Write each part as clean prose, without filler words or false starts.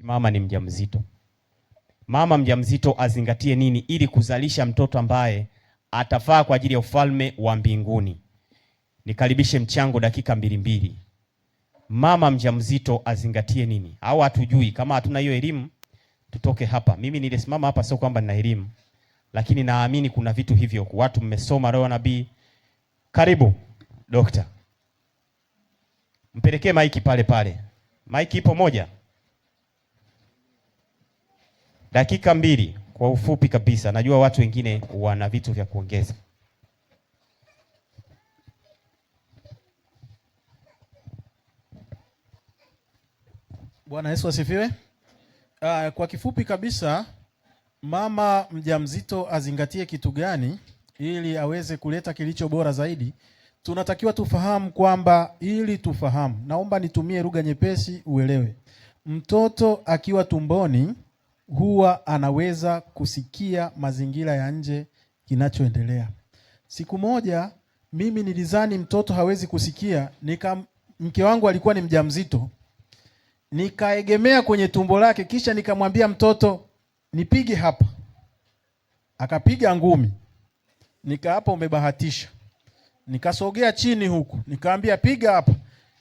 Mama ni mjamzito. Mama mjamzito azingatie nini ili kuzalisha mtoto ambaye atafaa kwa ajili ya ufalme wa mbinguni? Nikaribishe mchango dakika 2. Mama mjamzito azingatie nini? Au hatujui? Kama hatuna hiyo elimu, tutoke hapa. Mimi nilisimama hapa sio kwamba nina elimu, lakini naamini kuna vitu hivyo. Watu mmesoma roho nabii. Karibu dokta. Mpelekee maiki pale. Maiki ipo moja. Dakika 2 kwa ufupi kabisa. Najua watu wengine wana vitu vya kuongeza. Bwana Yesu asifiwe. Kwa kifupi kabisa, mama mjamzito azingatie kitu gani ili aweze kuleta kilicho bora zaidi? Tunatakiwa tufahamu kwamba ili tufahamu, naomba nitumie lugha nyepesi uelewe. Mtoto akiwa tumboni huwa anaweza kusikia mazingira ya nje kinachoendelea. Siku moja mimi nilizani mtoto hawezi kusikia, mke wangu alikuwa ni mjamzito. Nikaegemea kwenye tumbo lake, kisha nikamwambia mtoto, nipige hapa. Akapiga ngumi. Hapa umebahatisha. Nikasogea chini huku, nikamwambia piga hapa.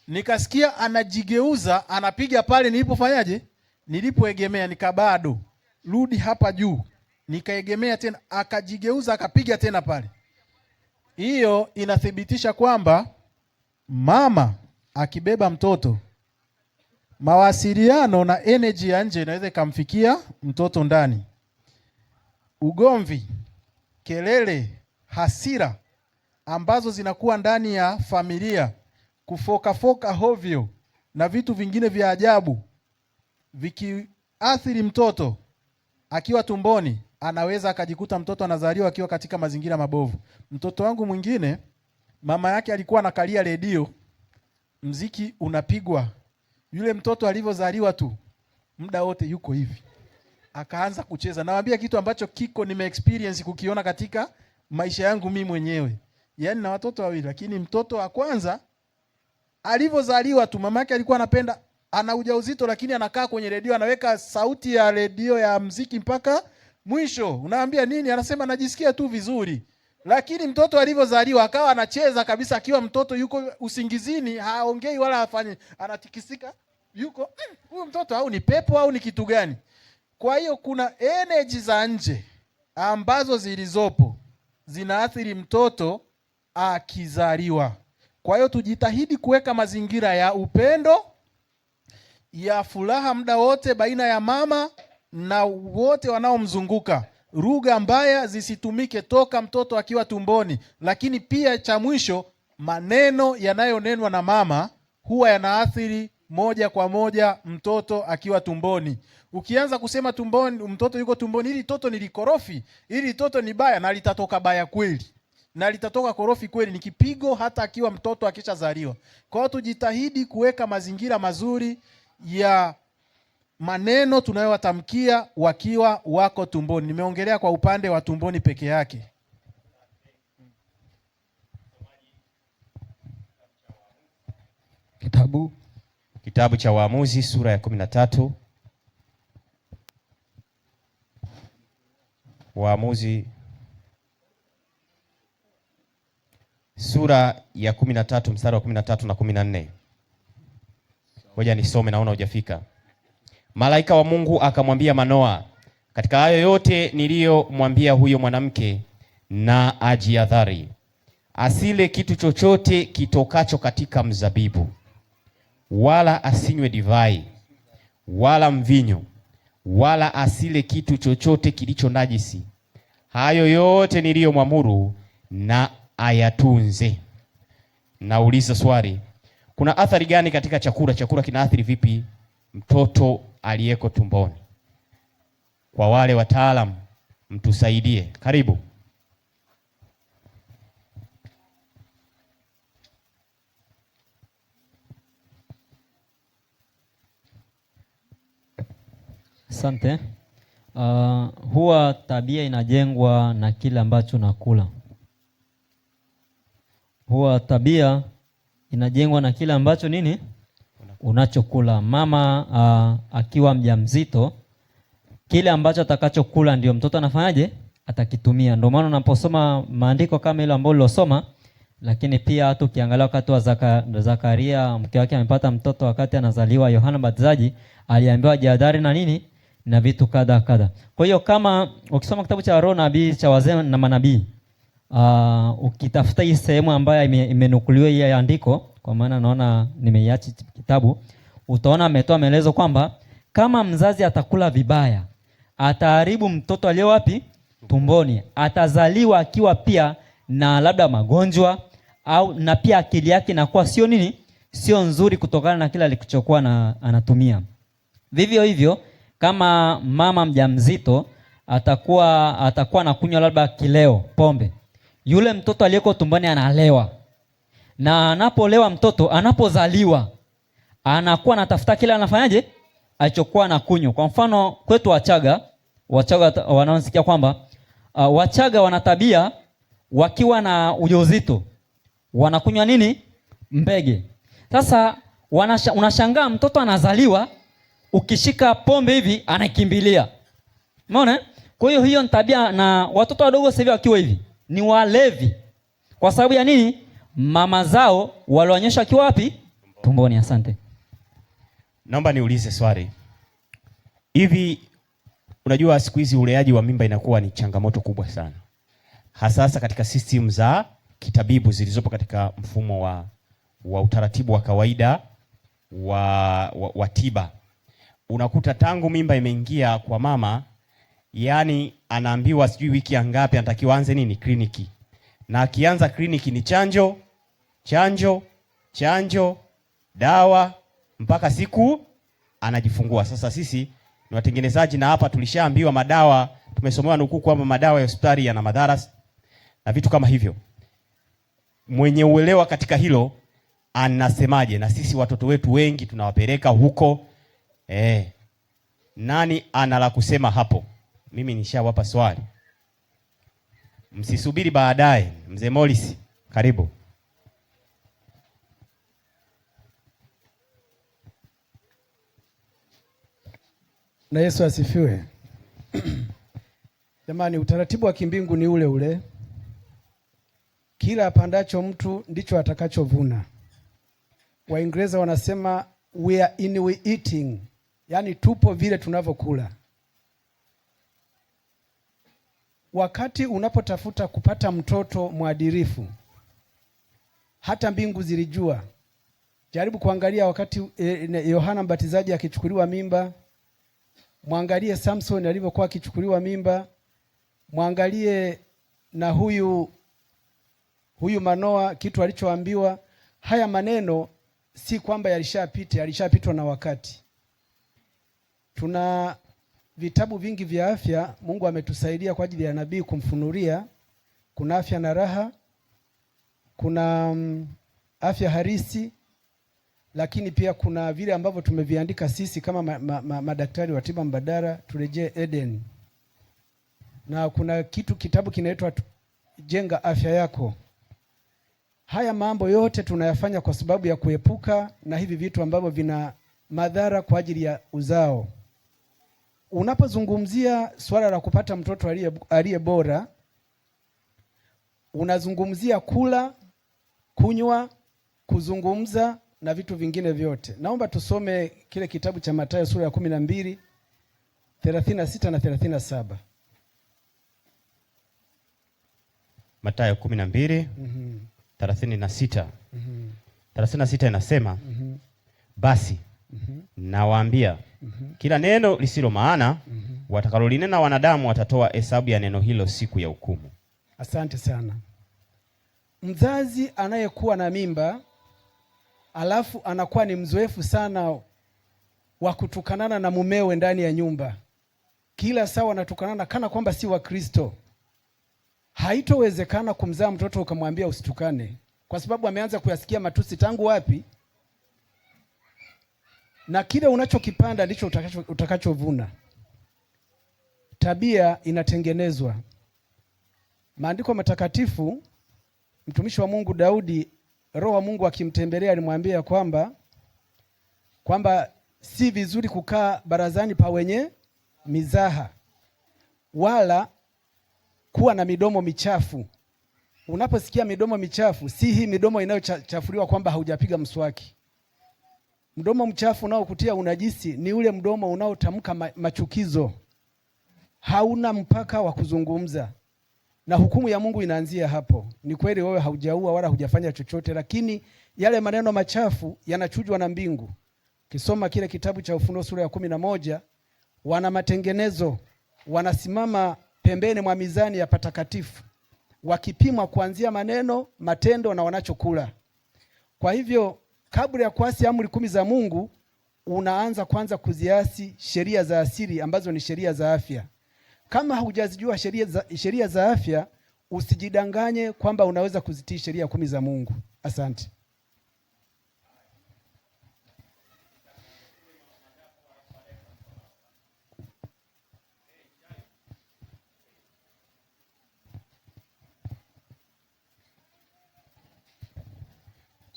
Nikasikia anajigeuza, anapiga pale nilipofanyaje? Nilipoegemea. Nikabado, rudi hapa juu. Nikaegemea tena, akajigeuza akapiga tena pale. Hiyo inathibitisha kwamba mama akibeba mtoto, mawasiliano na energy ya nje inaweza ikamfikia mtoto ndani. Ugomvi, kelele, hasira ambazo zinakuwa ndani ya familia, kufoka hovyo na vitu vingine vya ajabu vikiathiri mtoto akiwa tumboni, anaweza akajikuta mtoto anazaliwa akiwa katika mazingira mabovu. Mtoto wangu mwingine, mama yake alikuwa anakalia redio, mziki unapigwa. Yule mtoto alivyozaliwa tu, muda wote yuko hivi. Akaanza kucheza. Nawaambia kitu ambacho nime-experience kukiona katika maisha yangu mimi mwenyewe. Yaani na watoto wawili, lakini mtoto wa kwanza alivyozaliwa tu, mama yake alikuwa anapenda, ana ujauzito lakini anakaa kwenye redio, anaweka sauti ya redio ya mziki mpaka mwisho. Unaambia nini? Anasema najisikia tu vizuri. Lakini mtoto alivyozaliwa akawa anacheza kabisa, akiwa mtoto yuko usingizini, haongei wala afanye, anatikisika, yuko huyu mtoto au ni pepo au ni kitu gani? Kwa hiyo kuna energy za nje ambazo zilizopo zinaathiri mtoto akizaliwa. Kwa hiyo tujitahidi kuweka mazingira ya upendo, ya furaha muda wote baina ya mama na wote wanaomzunguka. Lugha mbaya zisitumike toka mtoto akiwa tumboni. Lakini pia cha mwisho, maneno yanayonenwa na mama huwa yanaathiri moja kwa moja mtoto akiwa tumboni. Ukianza kusema tumboni, mtoto yuko tumboni, hili toto ni likorofi, hili toto ni baya, na litatoka baya kweli, na litatoka korofi kweli, ni kipigo hata akiwa mtoto akishazaliwa. Kwa hiyo tujitahidi kuweka mazingira mazuri ya maneno tunayowatamkia wakiwa wako tumboni. Nimeongelea kwa upande wa tumboni peke yake. Kitabu cha Waamuzi sura ya 13. Waamuzi sura ya 13 mstari wa 13 na 14. Ngoja nisome, naona hujafika. Malaika wa Mungu akamwambia Manoa, katika hayo yote niliyomwambia huyo mwanamke, na ajiadhari asile kitu chochote kitokacho katika mzabibu, wala asinywe divai wala mvinyo, wala asile kitu chochote kilicho najisi. Hayo yote niliyomwamuru na ayatunze. Nauliza swali, kuna athari gani katika chakula? Chakula kinaathiri vipi mtoto aliyeko tumboni? Kwa wale wataalamu mtusaidie. Karibu. Asante. Huwa tabia inajengwa na kile ambacho nakula. Huwa tabia inajengwa na kile ambacho nini? unachokula. Mama akiwa mjamzito, kile ambacho atakachokula ndio mtoto anafanyaje? Atakitumia. Ndio maana unaposoma maandiko kama ile ambayo ulilosoma, lakini pia hata ukiangalia wakati wa Zakaria, mke wake amepata mtoto, wakati anazaliwa Yohana Mbatizaji aliambiwa jihadhari na nini? Na vitu kadha kadha. Kwa hiyo kama ukisoma kitabu cha Roho Nabii cha wazee na manabii, ukitafuta hii sehemu ambayo imenukuliwa hii andiko, kwa maana naona nimeiacha kitabu, utaona ametoa maelezo kwamba kama mzazi atakula vibaya, ataharibu mtoto aliye wapi? Tumboni. Atazaliwa akiwa pia na labda magonjwa, au na pia akili yake inakuwa sio nini? Sio nzuri, kutokana na kile alichokuwa anatumia. Vivyo hivyo kama mama mjamzito atakuwa anakunywa labda kileo, pombe, yule mtoto aliyeko tumboni analewa, na anapolewa mtoto, anapozaliwa anakuwa anatafuta kile anafanyaje? Alichokuwa anakunywa. Kwa mfano kwetu Wachaga wanaosikia kwamba Wachaga wana tabia, wakiwa na ujauzito wanakunywa nini? Mbege. Sasa unashangaa mtoto anazaliwa, ukishika pombe hivi anakimbilia. Umeona? Kwa hiyo ni tabia, na watoto wadogo sasa hivi wakiwa hivi ni walevi. Kwa sababu ya nini? Mama zao walionyesha akiwa wapi? Tumboni. Asante. Naomba niulize swali. Hivi unajua siku hizi uleaji wa mimba inakuwa ni changamoto kubwa sana, hasa katika system za kitabibu zilizopo katika mfumo wa utaratibu wa kawaida wa tiba. Unakuta tangu mimba imeingia kwa mama, yani anaambiwa sijui wiki ngapi anatakiwa anze nini? Kliniki. Na akianza kliniki ni chanjo, dawa mpaka siku anajifungua. Sasa sisi ni watengenezaji, na hapa tulishaambiwa madawa, tumesomewa nukuu kwamba madawa ya hospitali yana madhara na vitu kama hivyo. Mwenye uelewa katika hilo anasemaje? Na sisi watoto wetu wengi tunawapeleka huko. Nani ana la kusema hapo? Mimi nishawapa swali, msisubiri baadaye. Mzee Morris, karibu. Na Yesu asifiwe. Jamani, utaratibu wa kimbingu ni ule ule. Kila apandacho mtu ndicho atakachovuna. Waingereza wanasema we are in we eating, yaani tupo vile tunavyokula. Wakati unapotafuta kupata mtoto mwadilifu, hata mbingu zilijua. Jaribu kuangalia wakati Yohana Mbatizaji akichukuliwa mimba, mwangalie Samson alivyokuwa akichukuliwa mimba, mwangalie na huyu Manoa kitu alichoambiwa. Haya maneno si kwamba yalishapitwa na wakati. Tuna vitabu vingi vya afya Mungu ametusaidia kwa ajili ya nabii kumfunulia. Kuna afya na raha, kuna afya harisi, lakini pia kuna vile ambavyo tumeviandika sisi kama madaktari wa tiba mbadala, turejee Eden. Na kuna kitabu kinaitwa Jenga Afya Yako. Haya mambo yote tunayafanya kwa sababu ya kuepuka na hivi vitu ambavyo vina madhara kwa ajili ya uzao. Unapozungumzia swala la kupata mtoto aliye bora, unazungumzia kula, kunywa, kuzungumza na vitu vingine vyote. Naomba tusome kile kitabu cha Mathayo sura ya 12, 36 na 37. Mathayo 12, 36. 36 inasema, basi nawaambia, kila neno lisilo maana watakalolinena wanadamu watatoa hesabu ya neno hilo siku ya hukumu. Asante sana. Mzazi anayekuwa na mimba alafu anakuwa ni mzoefu sana wa kutukanana na mumewe ndani ya nyumba, kila saa wanatukanana kana kwamba si wa Kristo, haitowezekana kumzaa mtoto ukamwambia usitukane, kwa sababu ameanza kuyasikia matusi tangu wapi? Na kile unachokipanda ndicho utakachovuna. Tabia inatengenezwa. Maandiko matakatifu, mtumishi wa Mungu Daudi, Roho wa Mungu akimtembelea alimwambia kwamba kwamba si vizuri kukaa barazani pa wenye mizaha wala kuwa na midomo michafu. Unaposikia midomo michafu, si hii midomo inayochafuliwa kwamba haujapiga mswaki. Mdomo mchafu unaokutia unajisi ni ule mdomo unaotamka machukizo, hauna mpaka wa kuzungumza, na hukumu ya Mungu inaanzia hapo. Ni kweli wewe haujaua wala hujafanya chochote, lakini yale maneno machafu yanachujwa na mbingu. Kisoma kile kitabu cha Ufunuo sura ya 11, wana matengenezo wanasimama pembeni mwa mizani ya patakatifu, wakipimwa kuanzia maneno, matendo na wanachokula. Kwa hivyo kabla ya kuasi amri 10 za Mungu, unaanza kwanza kuziasi sheria za asili ambazo ni sheria za afya. Kama hujazijua sheria za afya, usijidanganye kwamba unaweza kuzitii sheria 10 za Mungu. Asante.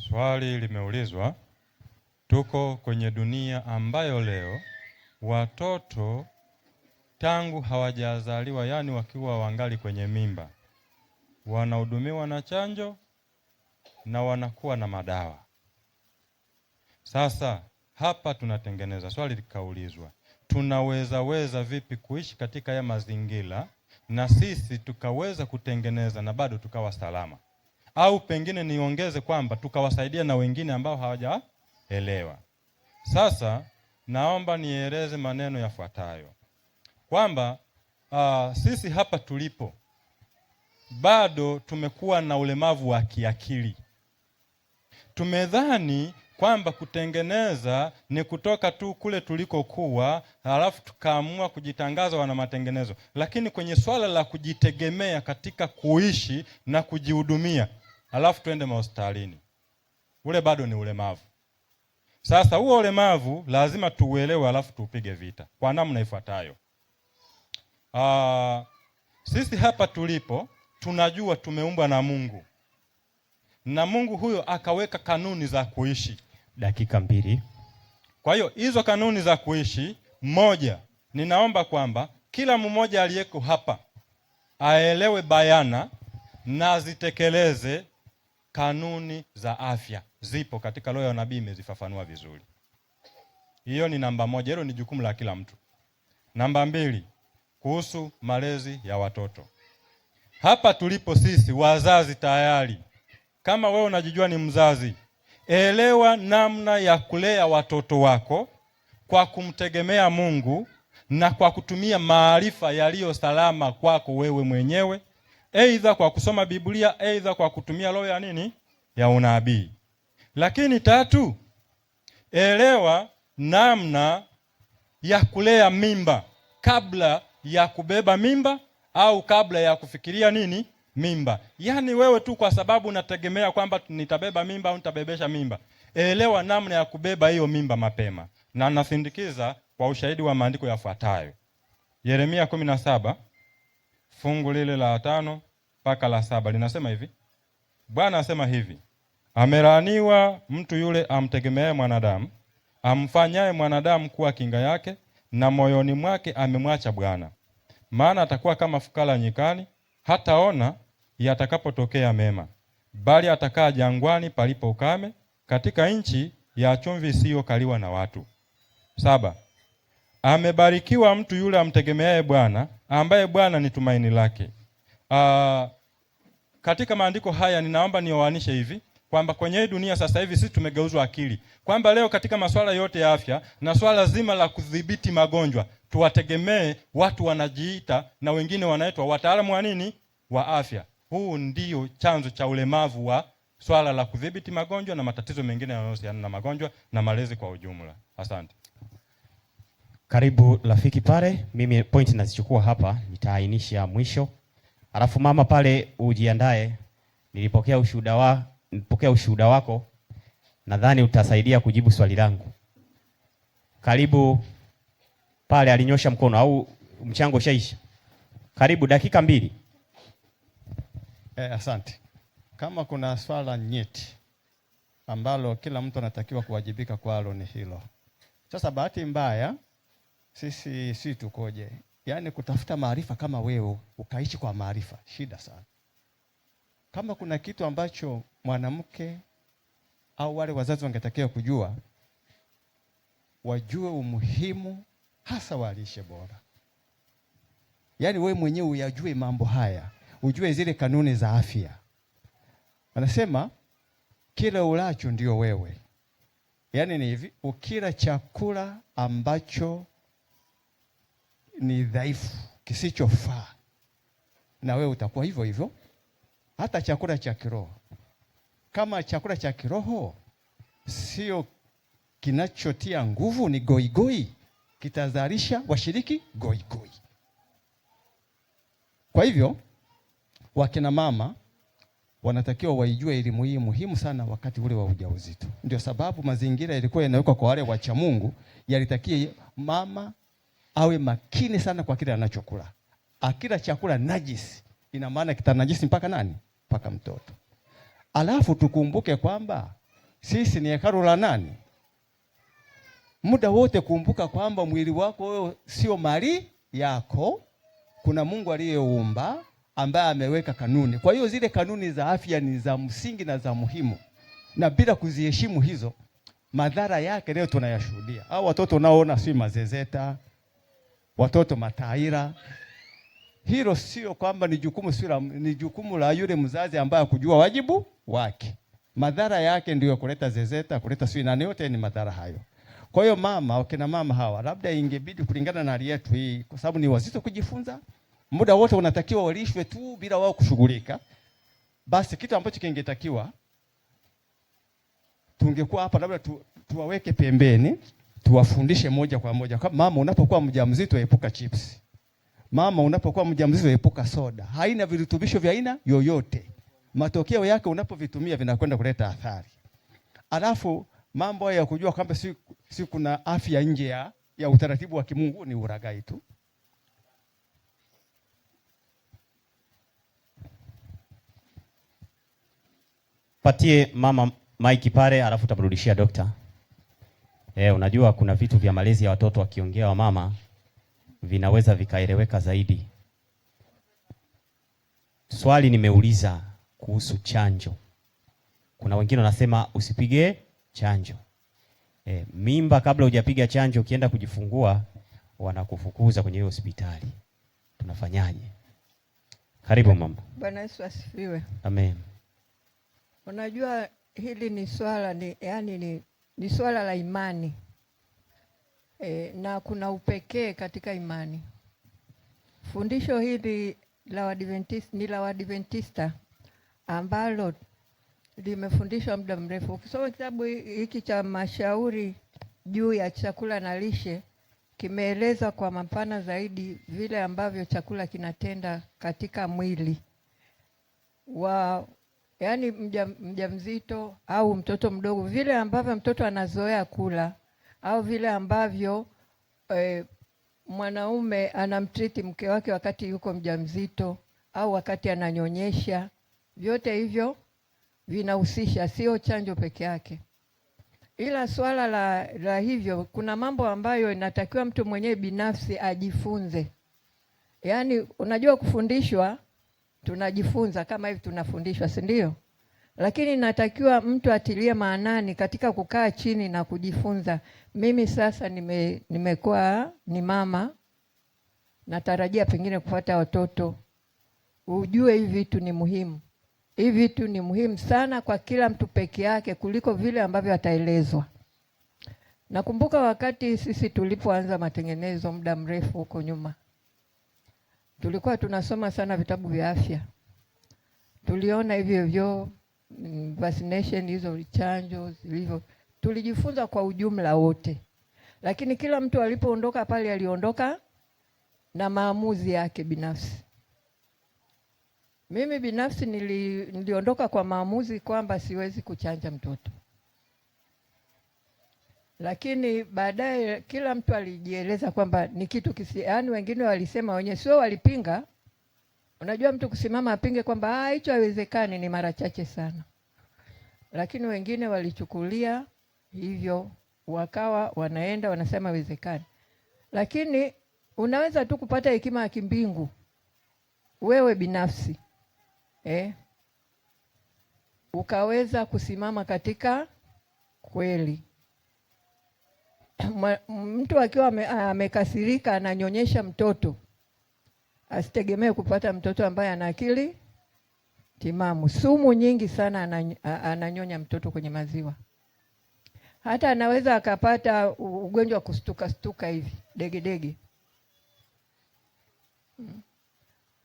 Swali limeulizwa, tuko kwenye dunia ambayo leo watoto tangu hawajazaliwa, yani wakiwa wangali kwenye mimba, wanahudumiwa na chanjo na wanakuwa na madawa. Sasa hapa tunatengeneza, swali likaulizwa, tunaweza vipi kuishi katika ya mazingira na sisi tukaweza kutengeneza na bado tukawa salama? Au pengine niongeze kwamba tukawasaidia na wengine ambao hawajaelewa. Sasa naomba nieleze maneno yafuatayo, kwamba sisi hapa tulipo bado tumekuwa na ulemavu wa kiakili. Tumedhani kwamba kutengeneza ni kutoka tu kule tulikokuwa, halafu tukaamua kujitangaza wana matengenezo. Lakini kwenye swala la kujitegemea katika kuishi na kujihudumia, halafu tuende hospitalini, ule bado ni ulemavu. Sasa huo ulemavu lazima tuuelewe, halafu tupige vita kwa namna ifuatayo. Sisi hapa tulipo tunajua tumeumbwa na Mungu, na Mungu huyo akaweka kanuni za kuishi. Dakika 2. Kwa hiyo hizo kanuni za kuishi, moja, ninaomba kwamba kila mmoja aliyeko hapa aelewe bayana na zitekeleze kanuni za afya. Zipo katika Roho ya Nabii, imezifafanua vizuri. Hiyo ni namba 1, hilo ni jukumu la kila mtu. Namba 2, kuhusu malezi ya watoto. Hapa tulipo sisi wazazi tayari, kama wewe unajijua ni mzazi, elewa namna ya kulea watoto wako kwa kumtegemea Mungu na kwa kutumia maarifa yaliyo salama kwako wewe mwenyewe, aidha kwa kusoma Biblia, aidha kwa kutumia roho ya nini? Ya unabii. Lakini 3, elewa namna ya kulea mimba kabla ya kubeba mimba au kabla ya kufikiria nini? Mimba. Yaani wewe tu kwa sababu unategemea kwamba nitabeba mimba au nitabebesha mimba, elewa namna ya kubeba hiyo mimba mapema. Na nasindikiza kwa ushahidi wa maandiko yafuatayo. Yeremia 17 fungu lile la 5 mpaka la 7 linasema hivi. Bwana asema hivi: amelaaniwa mtu yule amtegemeaye mwanadamu, amfanyaye mwanadamu kuwa kinga yake, na moyoni mwake amemwacha Bwana. Maana atakuwa kama fukara nyikani, hataona yatakapotokea mema, bali atakaa jangwani palipo ukame, katika nchi ya chumvi isiyokaliwa na watu. 7, amebarikiwa mtu yule amtegemeaye Bwana, ambaye Bwana ni tumaini lake. Katika maandiko haya ninaomba nioanishe hivi kwamba kwenye dunia sasa hivi sisi tumegeuzwa akili, kwamba leo katika masuala yote ya afya na swala zima la kudhibiti magonjwa tuwategemee watu wanajiita na wengine wanaitwa wataalamu wa nini? Wa afya. Huu ndio chanzo cha ulemavu wa swala la kudhibiti magonjwa na matatizo mengine yanayohusiana na magonjwa na malezi kwa ujumla. Asante. Karibu rafiki pale, mimi point nazichukua hapa, nitaainisha mwisho. Alafu mama pale ujiandae, nilipokea ushuhuda wako, nadhani utasaidia kujibu swali langu. Karibu pale, alinyosha mkono au mchango shaisha. Karibu, dakika 2. Asante. Kama kuna swala nyeti ambalo kila mtu anatakiwa kuwajibika kwalo ni hilo. Sasa bahati mbaya sisi tukoje? Yaani kutafuta maarifa kama wewe ukaishi kwa maarifa, shida sana. Kama kuna kitu ambacho mwanamke au wale wazazi wangetakiwa kujua, wajue umuhimu hasa wa lishe bora. Yaani wewe mwenyewe uyajue mambo haya, ujue zile kanuni za afya. Wanasema kila ulacho ndio wewe. Yaani ni hivi, ukila chakula ambacho ni dhaifu, kisichofaa, na wewe utakuwa hivyo hivyo. Hata chakula cha kiroho. Kama chakula cha kiroho sio kinachotia nguvu, ni goigoi, kitazalisha washiriki goigoi. Kwa hivyo wakina mama wanatakiwa waijue elimu hii muhimu sana wakati ule wa ujauzito. Ndio sababu mazingira yalikuwa yanawekwa kwa wale wacha Mungu, yalitakia mama awe makini sana kwa kile anachokula. Akila chakula najisi, ina maana kitanajisi mpaka nani? Mpaka mtoto. Alafu tukumbuke kwamba sisi ni hekalu la nani? Muda wote kumbuka kwamba mwili wako wewe sio mali yako. Kuna Mungu aliyeumba ambaye ameweka kanuni. Kwa hiyo zile kanuni za afya ni za msingi na za muhimu. Na bila kuziheshimu hizo, madhara yake leo tunayashuhudia. Hao watoto unaoona si mazezeta, watoto mataira. Hilo sio kwamba ni jukumu la yule mzazi ambaye kujua wajibu wake. Madhara yake ndio kuleta zezeta, kuleta sui, na yote ni madhara hayo. Kwa hiyo mama, wakina mama hawa labda ingebidi kulingana na hali yetu hii, kwa sababu ni wazito kujifunza. Muda wote unatakiwa walishwe tu bila wao kushughulika. Basi kitu ambacho kingetakiwa, tungekuwa hapa labda tuwaweke pembeni, tuwafundishe moja kwa moja. Kama mama unapokuwa mjamzito epuka chips. Mama unapokuwa mjamzito epuka soda. Haina virutubisho vya aina yoyote. Matokeo yake unapovitumia vinakwenda kuleta athari. Alafu mambo ya kujua kwamba si kuna afya nje ya utaratibu wa kimungu ni uragai tu. Patie mama maiki pale, alafu utamrudishia dokta. Unajua kuna vitu vya malezi ya watoto wakiongea wa mama vinaweza vikaeleweka zaidi. Swali nimeuliza kuhusu chanjo. Kuna wengine wanasema usipige chanjo. Mimba kabla hujapiga chanjo, ukienda kujifungua wanakufukuza kwenye hospitali. Tunafanyaje? Karibu mama. Bwana Yesu asifiwe. Amen. Unajua hili ni swala ni swala la imani. Na kuna upekee katika imani. Fundisho hili la Waadventista ambalo limefundishwa muda mrefu. Ukisoma kitabu hiki cha mashauri juu ya chakula na lishe, kimeeleza kwa mapana zaidi vile ambavyo chakula kinatenda katika mwili wa mjamzito au mtoto mdogo, vile ambavyo mtoto anazoea kula au vile ambavyo mwanaume anamtriti mke wake wakati yuko mjamzito au wakati ananyonyesha. Vyote hivyo vinahusisha, sio chanjo peke yake. Ila swala la hivyo, kuna mambo ambayo inatakiwa mtu mwenyewe binafsi ajifunze. Unajua kufundishwa, tunajifunza kama hivi tunafundishwa, si ndio? Lakini natakiwa mtu atilie maanani katika kukaa chini na kujifunza. Mimi sasa nimekuwa ni mama, natarajia pengine kupata watoto. Ujue hivi vitu ni muhimu. Hivi vitu ni muhimu sana kwa kila mtu peke yake kuliko vile ambavyo ataelezwa. Nakumbuka wakati sisi tulipoanza matengenezo muda mrefu huko nyuma, tulikuwa tunasoma sana vitabu vya afya. Tuliona hivyo vaccination, hizo chanjo zilivyo, tulijifunza kwa ujumla wote. Lakini kila mtu alipoondoka pale aliondoka na maamuzi yake binafsi. Mimi binafsi niliondoka kwa maamuzi kwamba siwezi kuchanja mtoto. Lakini baadaye kila mtu alijieleza kwamba ni kitu wengine walisema wenyewe, sio walipinga. Unajua mtu kusimama apinge kwamba hicho haiwezekani ni mara chache sana. Lakini wengine walichukulia hivyo wakawa wanaenda wanasema haiwezekani. Lakini unaweza tu kupata hekima ya kimbingu wewe binafsi, ukaweza kusimama katika kweli. Mtu akiwa amekasirika ananyonyesha mtoto, asitegemee kupata mtoto ambaye ana akili timamu. Sumu nyingi sana ananyonya mtoto kwenye maziwa. Hata anaweza akapata ugonjwa wa kustuka hivi, degedege.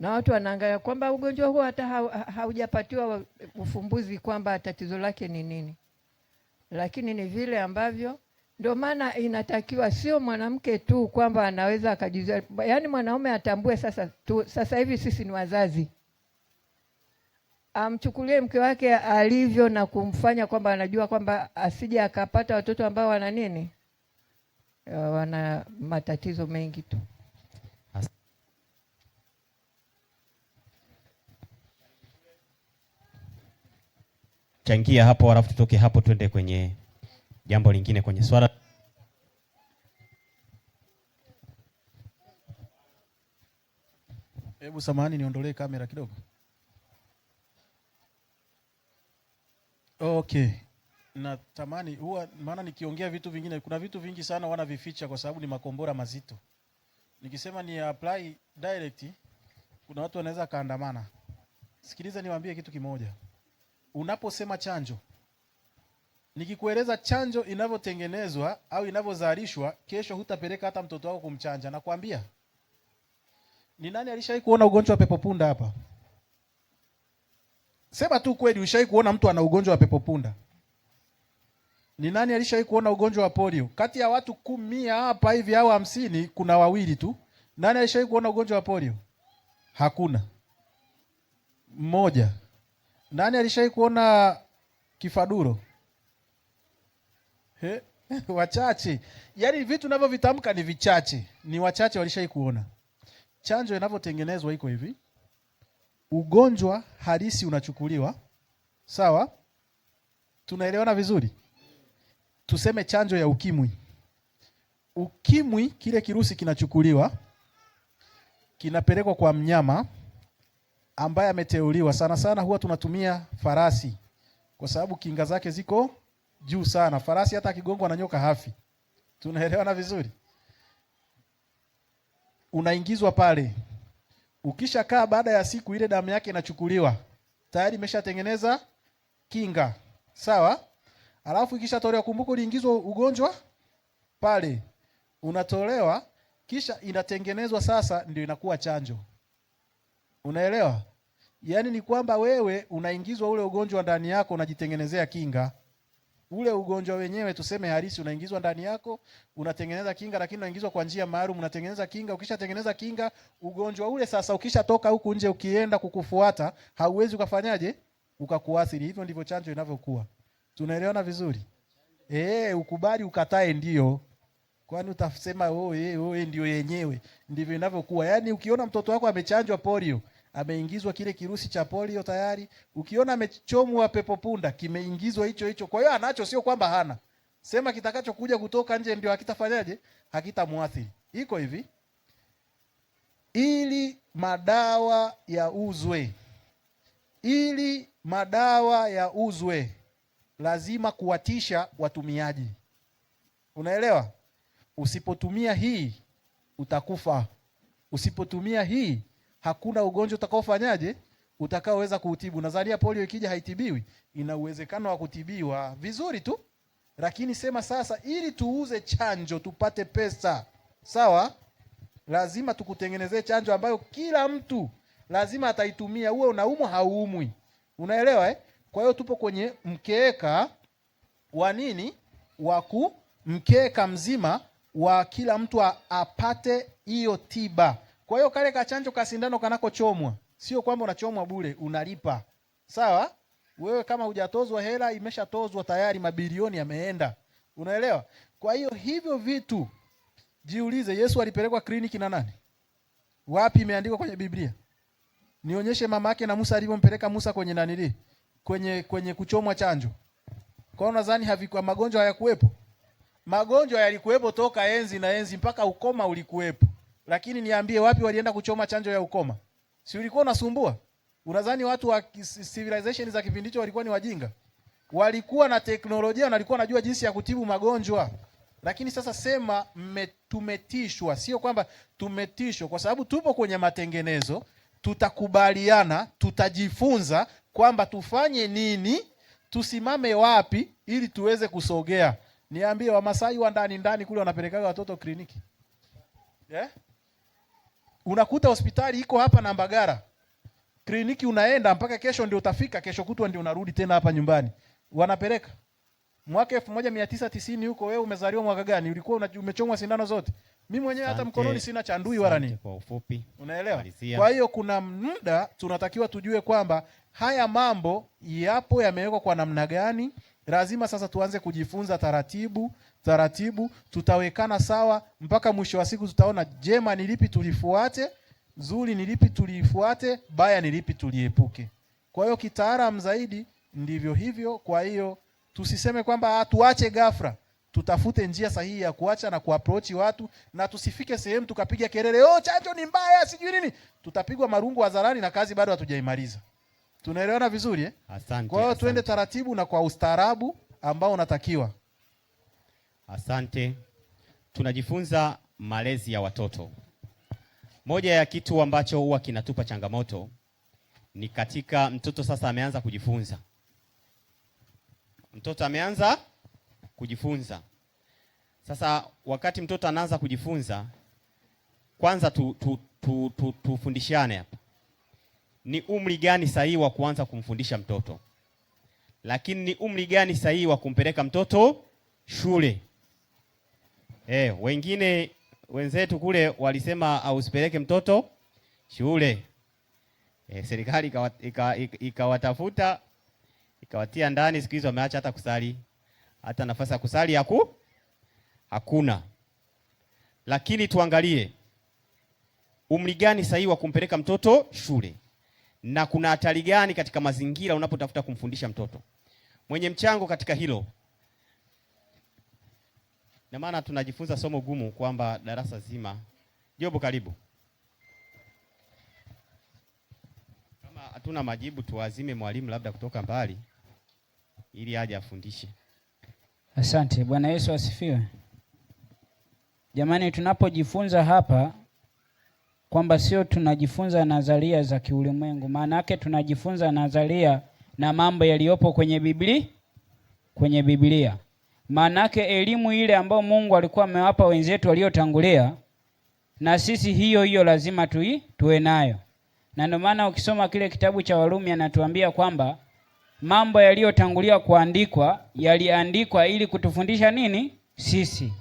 Na watu wanaangalia kwamba ugonjwa huo hata haujapatiwa ufumbuzi kwamba tatizo lake ni nini. Lakini ni vile ambavyo, ndio maana inatakiwa sio mwanamke tu kwamba anaweza akajizuia, yaani mwanaume atambue sasa hivi sisi ni wazazi. Amchukulie mke wake alivyo na kumfanya kwamba anajua kwamba asije akapata watoto ambao wana nini? Wana matatizo mengi tu. Changia hapo, halafu tutoke hapo twende kwenye jambo lingine, kwenye swala. Hebu samahani niondolee kamera kidogo. Okay. Natamani huwa maana nikiongea vitu vingine, kuna vitu vingi sana wanavificha kwa sababu ni makombora mazito. Nikisema ni apply direct, kuna watu wanaweza kaandamana. Sikiliza niwaambie kitu kimoja. Unaposema chanjo, nikikueleza chanjo inavyotengenezwa au inavyozalishwa, kesho hutapeleka hata mtoto wako kumchanja. Nakwambia. Ni nani alishawahi kuona ugonjwa wa pepo punda hapa? Sema tu kweli, ushawahi kuona mtu ana ugonjwa wa pepo punda? Ni nani alishawahi kuona ugonjwa wa polio? Kati ya watu 10 hapa hivi au 50 kuna 2 tu. Nani alishawahi kuona ugonjwa wa polio? Hakuna. Mmoja. Nani alishawahi kuona kifaduro? Wachache. Yaani vitu ninavyovitamka ni vichache. Ni wachache walishawahi kuona. Chanjo inavyotengenezwa iko hivi. Ugonjwa halisi unachukuliwa. Sawa? Tunaelewana vizuri? Tuseme chanjo ya ukimwi. Ukimwi, kile kirusi kinachukuliwa, kinapelekwa kwa mnyama ambaye ameteuliwa. Sana sana huwa tunatumia farasi kwa sababu kinga zake ziko juu sana. Farasi hata akigongwa na nyoka hafi. Tunaelewana vizuri? Unaingizwa pale. Ukishakaa baada ya siku ile damu yake inachukuliwa. Tayari imeshatengeneza kinga. Sawa? Alafu ikishatolewa, kumbuka uliingizwa ugonjwa pale. Unatolewa kisha inatengenezwa sasa ndio inakuwa chanjo. Unaelewa? Yaani ni kwamba wewe unaingizwa ule ugonjwa ndani yako, unajitengenezea kinga. Ule ugonjwa wenyewe tuseme halisi unaingizwa ndani yako, unatengeneza kinga, lakini unaingizwa kwa njia maalum, unatengeneza kinga. Ukishatengeneza kinga, ugonjwa ule sasa ukishatoka huku nje ukienda kukufuata, hauwezi ukafanyaje? Ukakuathiri. Hivyo ndivyo chanjo inavyokuwa. Tunaelewana vizuri? Ukubali ukatae ndio. Kwani utasema ndio yenyewe. Ndivyo inavyokuwa. Yaani ukiona mtoto wako amechanjwa polio, ameingizwa kile kirusi cha polio tayari. Ukiona amechomwa pepo punda, kimeingizwa hicho. Kwa hiyo anacho, sio kwamba hana. Sema kitakachokuja kutoka nje ndio hakitafanyaje? Hakitamuathiri. Iko hivi. Ili madawa yauzwe, lazima kuwatisha watumiaji. Unaelewa? Usipotumia hii utakufa. Usipotumia hii hakuna ugonjwa utakaofanyaje? Utakaoweza kuutibu. Nadhania polio ikija haitibiwi, ina uwezekano wa kutibiwa vizuri tu. Lakini sema sasa ili tuuze chanjo tupate pesa. Sawa? Lazima tukutengenezee chanjo ambayo kila mtu lazima ataitumia, uwe unaumwa hauumwi. Unaelewa Kwa hiyo tupo kwenye mkeka wa nini? Mkeka mzima wa kila mtu apate hiyo tiba. Kwa hiyo kale kachanjo ka sindano kanakochomwa, sio kwamba unachomwa bure, unalipa. Sawa? Wewe kama hujatozwa hela, imeshatozwa tayari, mabilioni yameenda. Unaelewa? Kwa hiyo hivyo vitu, jiulize, Yesu alipelekwa kliniki na nani? Wapi imeandikwa kwenye Biblia? Nionyeshe mama yake na Musa alivyompeleka Musa kwenye nanili? Kwenye kuchomwa chanjo. Kwa hiyo nadhani magonjwa hayakuwepo. Magonjwa yalikuwepo toka enzi na enzi, mpaka ukoma ulikuwepo. Lakini niambie, wapi walienda kuchoma chanjo ya ukoma? Si ulikuwa unasumbua? Unadhani watu wa civilization za kipindi hicho walikuwa ni wajinga? Walikuwa na teknolojia na walikuwa wanajua jinsi ya kutibu magonjwa. Lakini sasa sema tumetishwa, sio kwamba tumetishwa, kwa sababu tupo kwenye matengenezo. Tutakubaliana, tutajifunza kwamba tufanye nini, tusimame wapi ili tuweze kusogea. Niambie, Wamasai wa ndani kule wanapelekaga watoto kliniki. Yeah? Unakuta hospitali iko hapa na Mbagara. Kliniki unaenda mpaka kesho ndio utafika, kesho kutwa ndio unarudi tena hapa nyumbani. Wanapeleka. Mwaka 1990 huko, wewe umezaliwa mwaka gani? Ulikuwa umechomwa sindano zote? Mimi mwenyewe hata mkononi sina chandui wala nini. Kwa ufupi. Unaelewa? Kwa hiyo kuna muda tunatakiwa tujue kwamba haya mambo yapo, yamewekwa kwa namna gani. Lazima sasa tuanze kujifunza taratibu, tutawekana sawa mpaka mwisho wa siku tutaona jema ni lipi tulifuate, zuri ni lipi tulifuate, baya ni lipi tuliepuke. Kwa hiyo kitaalamu zaidi ndivyo hivyo. Kwa hiyo tusiseme kwamba tuache ghafla, tutafute njia sahihi ya kuacha na kuapproach watu, na tusifike sehemu tukapiga kelele, chanjo ni mbaya sijui nini. Tutapigwa marungu hadharani na kazi bado hatujaimaliza. Tunaelewana vizuri eh? Asante. Kwa hiyo tuende taratibu na kwa ustaarabu ambao unatakiwa. Asante. Tunajifunza malezi ya watoto. Moja ya kitu ambacho huwa kinatupa changamoto ni katika mtoto sasa ameanza kujifunza. Mtoto ameanza kujifunza. Sasa wakati mtoto anaanza kujifunza, kwanza tufundishane hapa. Ni umri gani sahihi wa kuanza kumfundisha mtoto? Lakini ni umri gani sahihi wa kumpeleka mtoto shule? Wengine wenzetu kule walisema usipeleke mtoto shule. Serikali ikawatafuta, ikawatia ndani, siku hizo wameacha hata kusali. Hata nafasi ya kusali hakuna. Lakini tuangalie umri gani sahihi wa kumpeleka mtoto shule, na kuna hatari gani katika mazingira unapotafuta kumfundisha mtoto. Mwenye mchango katika hilo, na maana tunajifunza somo gumu kwamba darasa zima. Jobo, karibu. Kama hatuna majibu tuwazime mwalimu labda kutoka mbali ili aje afundishe. Asante. Bwana Yesu asifiwe. Jamani, tunapojifunza hapa kwamba sio tunajifunza nadharia za kiulimwengu, maana yake tunajifunza nadharia na mambo yaliyopo kwenye Biblia. Maana yake elimu ile ambayo Mungu alikuwa amewapa wenzetu waliotangulia, na sisi hiyo lazima tuwe nayo. Na ndio maana ukisoma kile kitabu cha Warumi anatuambia kwamba mambo yaliyotangulia kuandikwa yaliandikwa ili kutufundisha nini sisi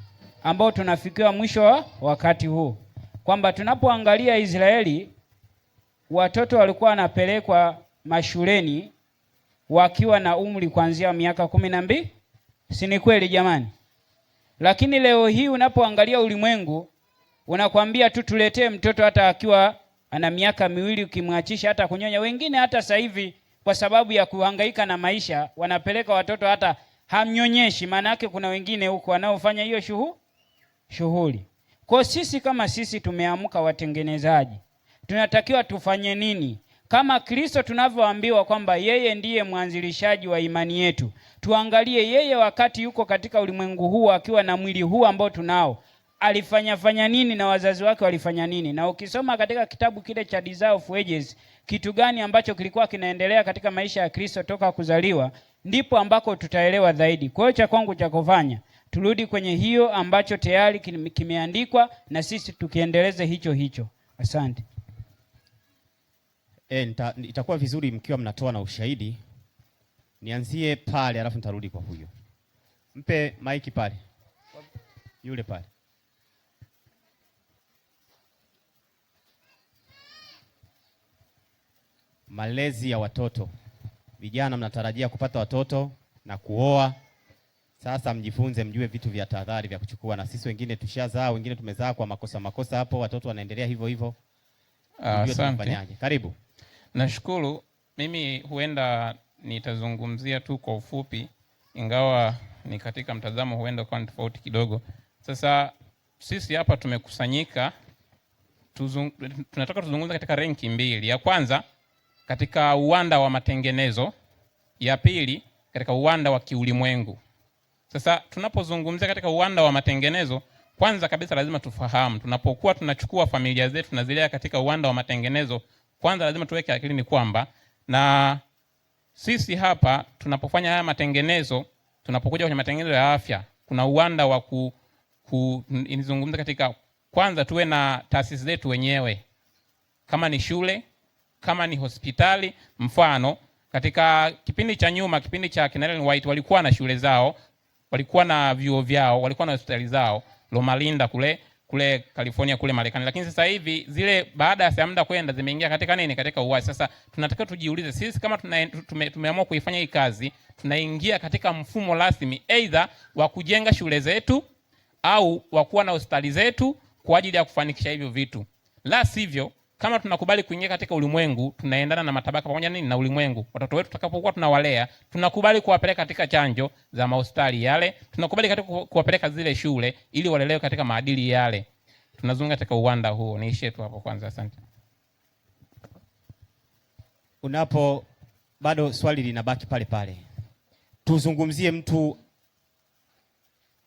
ambao tunafikiwa mwisho wa wakati huu. Kwamba tunapoangalia Israeli, watoto walikuwa wanapelekwa mashuleni wakiwa na umri kuanzia miaka 12. Si ni kweli jamani? Lakini leo hii unapoangalia ulimwengu, unakwambia tu tuletee mtoto hata akiwa ana miaka 2, ukimwachisha hata kunyonya. Wengine hata sasa hivi kwa sababu ya kuhangaika na maisha wanapeleka watoto hata hamnyonyeshi. Maana yake kuna wengine huko wanaofanya hiyo shughuli. Kwa sisi kama sisi tumeamka watengenezaji, tunatakiwa tufanye nini? Kama Kristo tunavyoambiwa kwamba yeye ndiye mwanzilishaji wa imani yetu, tuangalie yeye wakati yuko katika ulimwengu huu akiwa na mwili huu ambao tunao, alifanya nini na wazazi wake walifanya nini? Na ukisoma katika kitabu kile cha Desire of Ages, kitu gani ambacho kilikuwa kinaendelea katika maisha ya Kristo toka kuzaliwa, ndipo ambako tutaelewa zaidi. Kwa hiyo cha kwangu cha kufanya, turudi kwenye hiyo ambacho tayari kimeandikwa na sisi tukiendeleze hicho. Asante. Itakuwa vizuri mkiwa mnatoa na ushahidi. Nianzie pale alafu nitarudi kwa huyo. Mpe maiki pale. Yule pale. Malezi ya watoto. Vijana mnatarajia kupata watoto na kuoa. Sasa mjifunze, mjue vitu vya tahadhari vya kuchukua. Na sisi wengine tushazaa, wengine tumezaa kwa makosa hapo, watoto wanaendelea hivyo. Asante. Karibu. Nashukuru. Mimi huenda nitazungumzia tu kwa ufupi, ingawa ni katika mtazamo huenda kwa tofauti kidogo. Sasa sisi hapa tumekusanyika tunataka tuzungumze katika renki mbili. Ya kwanza katika uwanda wa matengenezo, ya pili katika uwanda wa kiulimwengu. Sasa tunapozungumzia katika uwanda wa matengenezo, kwanza kabisa lazima tufahamu tunapokuwa tunachukua familia zetu tunazilea katika uwanda wa matengenezo, kwanza lazima tuweke akili ni kwamba na sisi hapa tunapofanya haya matengenezo, tunapokuja kwenye matengenezo ya afya, kuna uwanda wa inizungumza katika kwanza tuwe na taasisi zetu wenyewe. Kama ni shule, kama ni hospitali, mfano katika kipindi cha nyuma, kipindi cha kina Ellen White walikuwa na shule zao, walikuwa na vyuo vyao, walikuwa na hospitali zao, Loma Linda kule California kule Marekani. Lakini sasa hivi zile baada ya muda kwenda zimeingia katika nini? Katika uwazi. Sasa tunataka tujiulize sisi kama tumeamua kuifanya hii kazi, tunaingia katika mfumo rasmi either wa kujenga shule zetu au wa kuwa na hospitali zetu kwa ajili ya kufanikisha hivyo vitu. La sivyo, kama tunakubali kuingia katika ulimwengu, tunaendana na matabaka pamoja nini na ulimwengu. Watoto wetu tutakapokuwa tunawalea, tunakubali kuwapeleka katika chanjo za hospitali yale, tunakubali katika kuwapeleka zile shule ili walelewe katika maadili yale. Tunazunguka katika uwanda huo. Niishie tu hapo kwanza, asante. Bado swali linabaki pale pale. Tuzungumzie mtu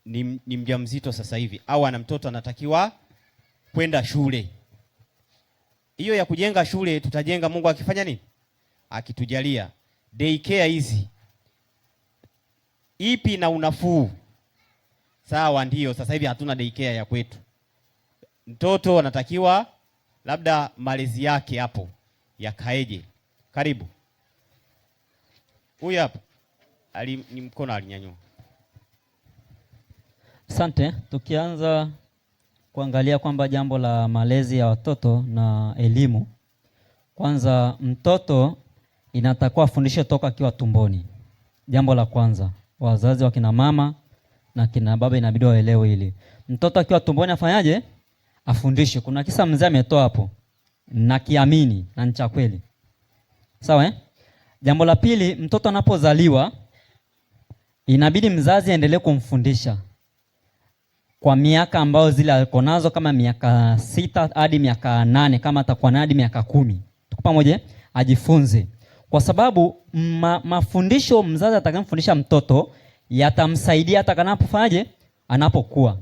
ni mjamzito sasa hivi au ana mtoto anatakiwa kwenda shule. Hiyo ya kujenga shule tutajenga Mungu akifanya nini? Akitujalia. Daycare hizi ipi na unafuu? Sawa, ndio sasa hivi hatuna daycare ya kwetu. Mtoto anatakiwa labda malezi yake hapo yakaeje? Karibu. Huyu hapa ni mkono alinyanyua. Asante. Tukianza kuangalia kwamba jambo la malezi ya watoto na elimu, kwanza mtoto inatakiwa afundishwe toka akiwa tumboni. Jambo la kwanza, wazazi wa kina mama na kina baba inabidi waelewe hili. Mtoto akiwa tumboni afanyaje? Afundishwe. Kuna kisa mzee ametoa hapo na kiamini na ni cha kweli. Sawa Jambo la pili, mtoto anapozaliwa inabidi mzazi aendelee kumfundisha kwa miaka ambayo zile alikuwa nazo, kama miaka 6 hadi miaka 8, kama atakuwa na hadi miaka 10. Tuko pamoja? Ajifunze. Kwa sababu mafundisho mzazi atakayemfundisha mtoto yatamsaidia hata kanapofanyaje? Anapokuwa.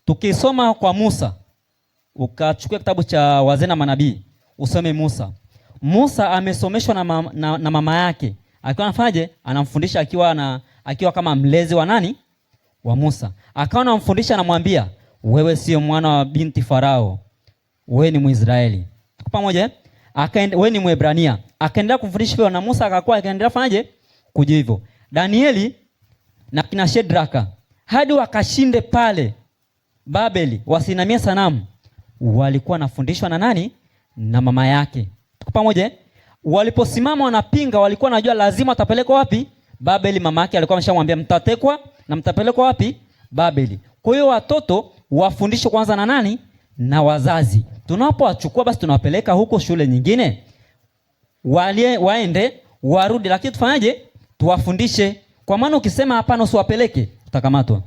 Tukisoma kwa Musa, ukachukua kitabu cha Wazee na Manabii, usome Musa. Musa amesomeshwa na mama yake. Akiwa anafanyaje? Anamfundisha akiwa kama mlezi wa nani? Wa Musa. Akawa anamfundisha, anamwambia, wewe sio mwana wa binti Farao, wewe ni Mwisraeli. Tuko pamoja? Wewe ni Mwebrania. Akaendelea kumfundisha hivyo na Musa akaendelea fanyaje? Kuja hivyo. Danieli na kina Shedraka hadi wakashinde pale Babeli wasinamia sanamu, walikuwa nafundishwa na nani? Na mama yake. Tuko pamoja? Waliposimama wanapinga, walikuwa najua lazima watapelekwa wapi? Babeli. Mama yake alikuwa ameshamwambia mtatekwa na mtapelekwa wapi? Babeli. Kwa hiyo watoto wafundishwe kwanza na nani? Na wazazi. Tunapowachukua basi tunawapeleka huko shule nyingine, waende warudi, lakini tufanyaje? Tuwafundishe. Kwa maana ukisema hapana usiwapeleke, utakamatwa.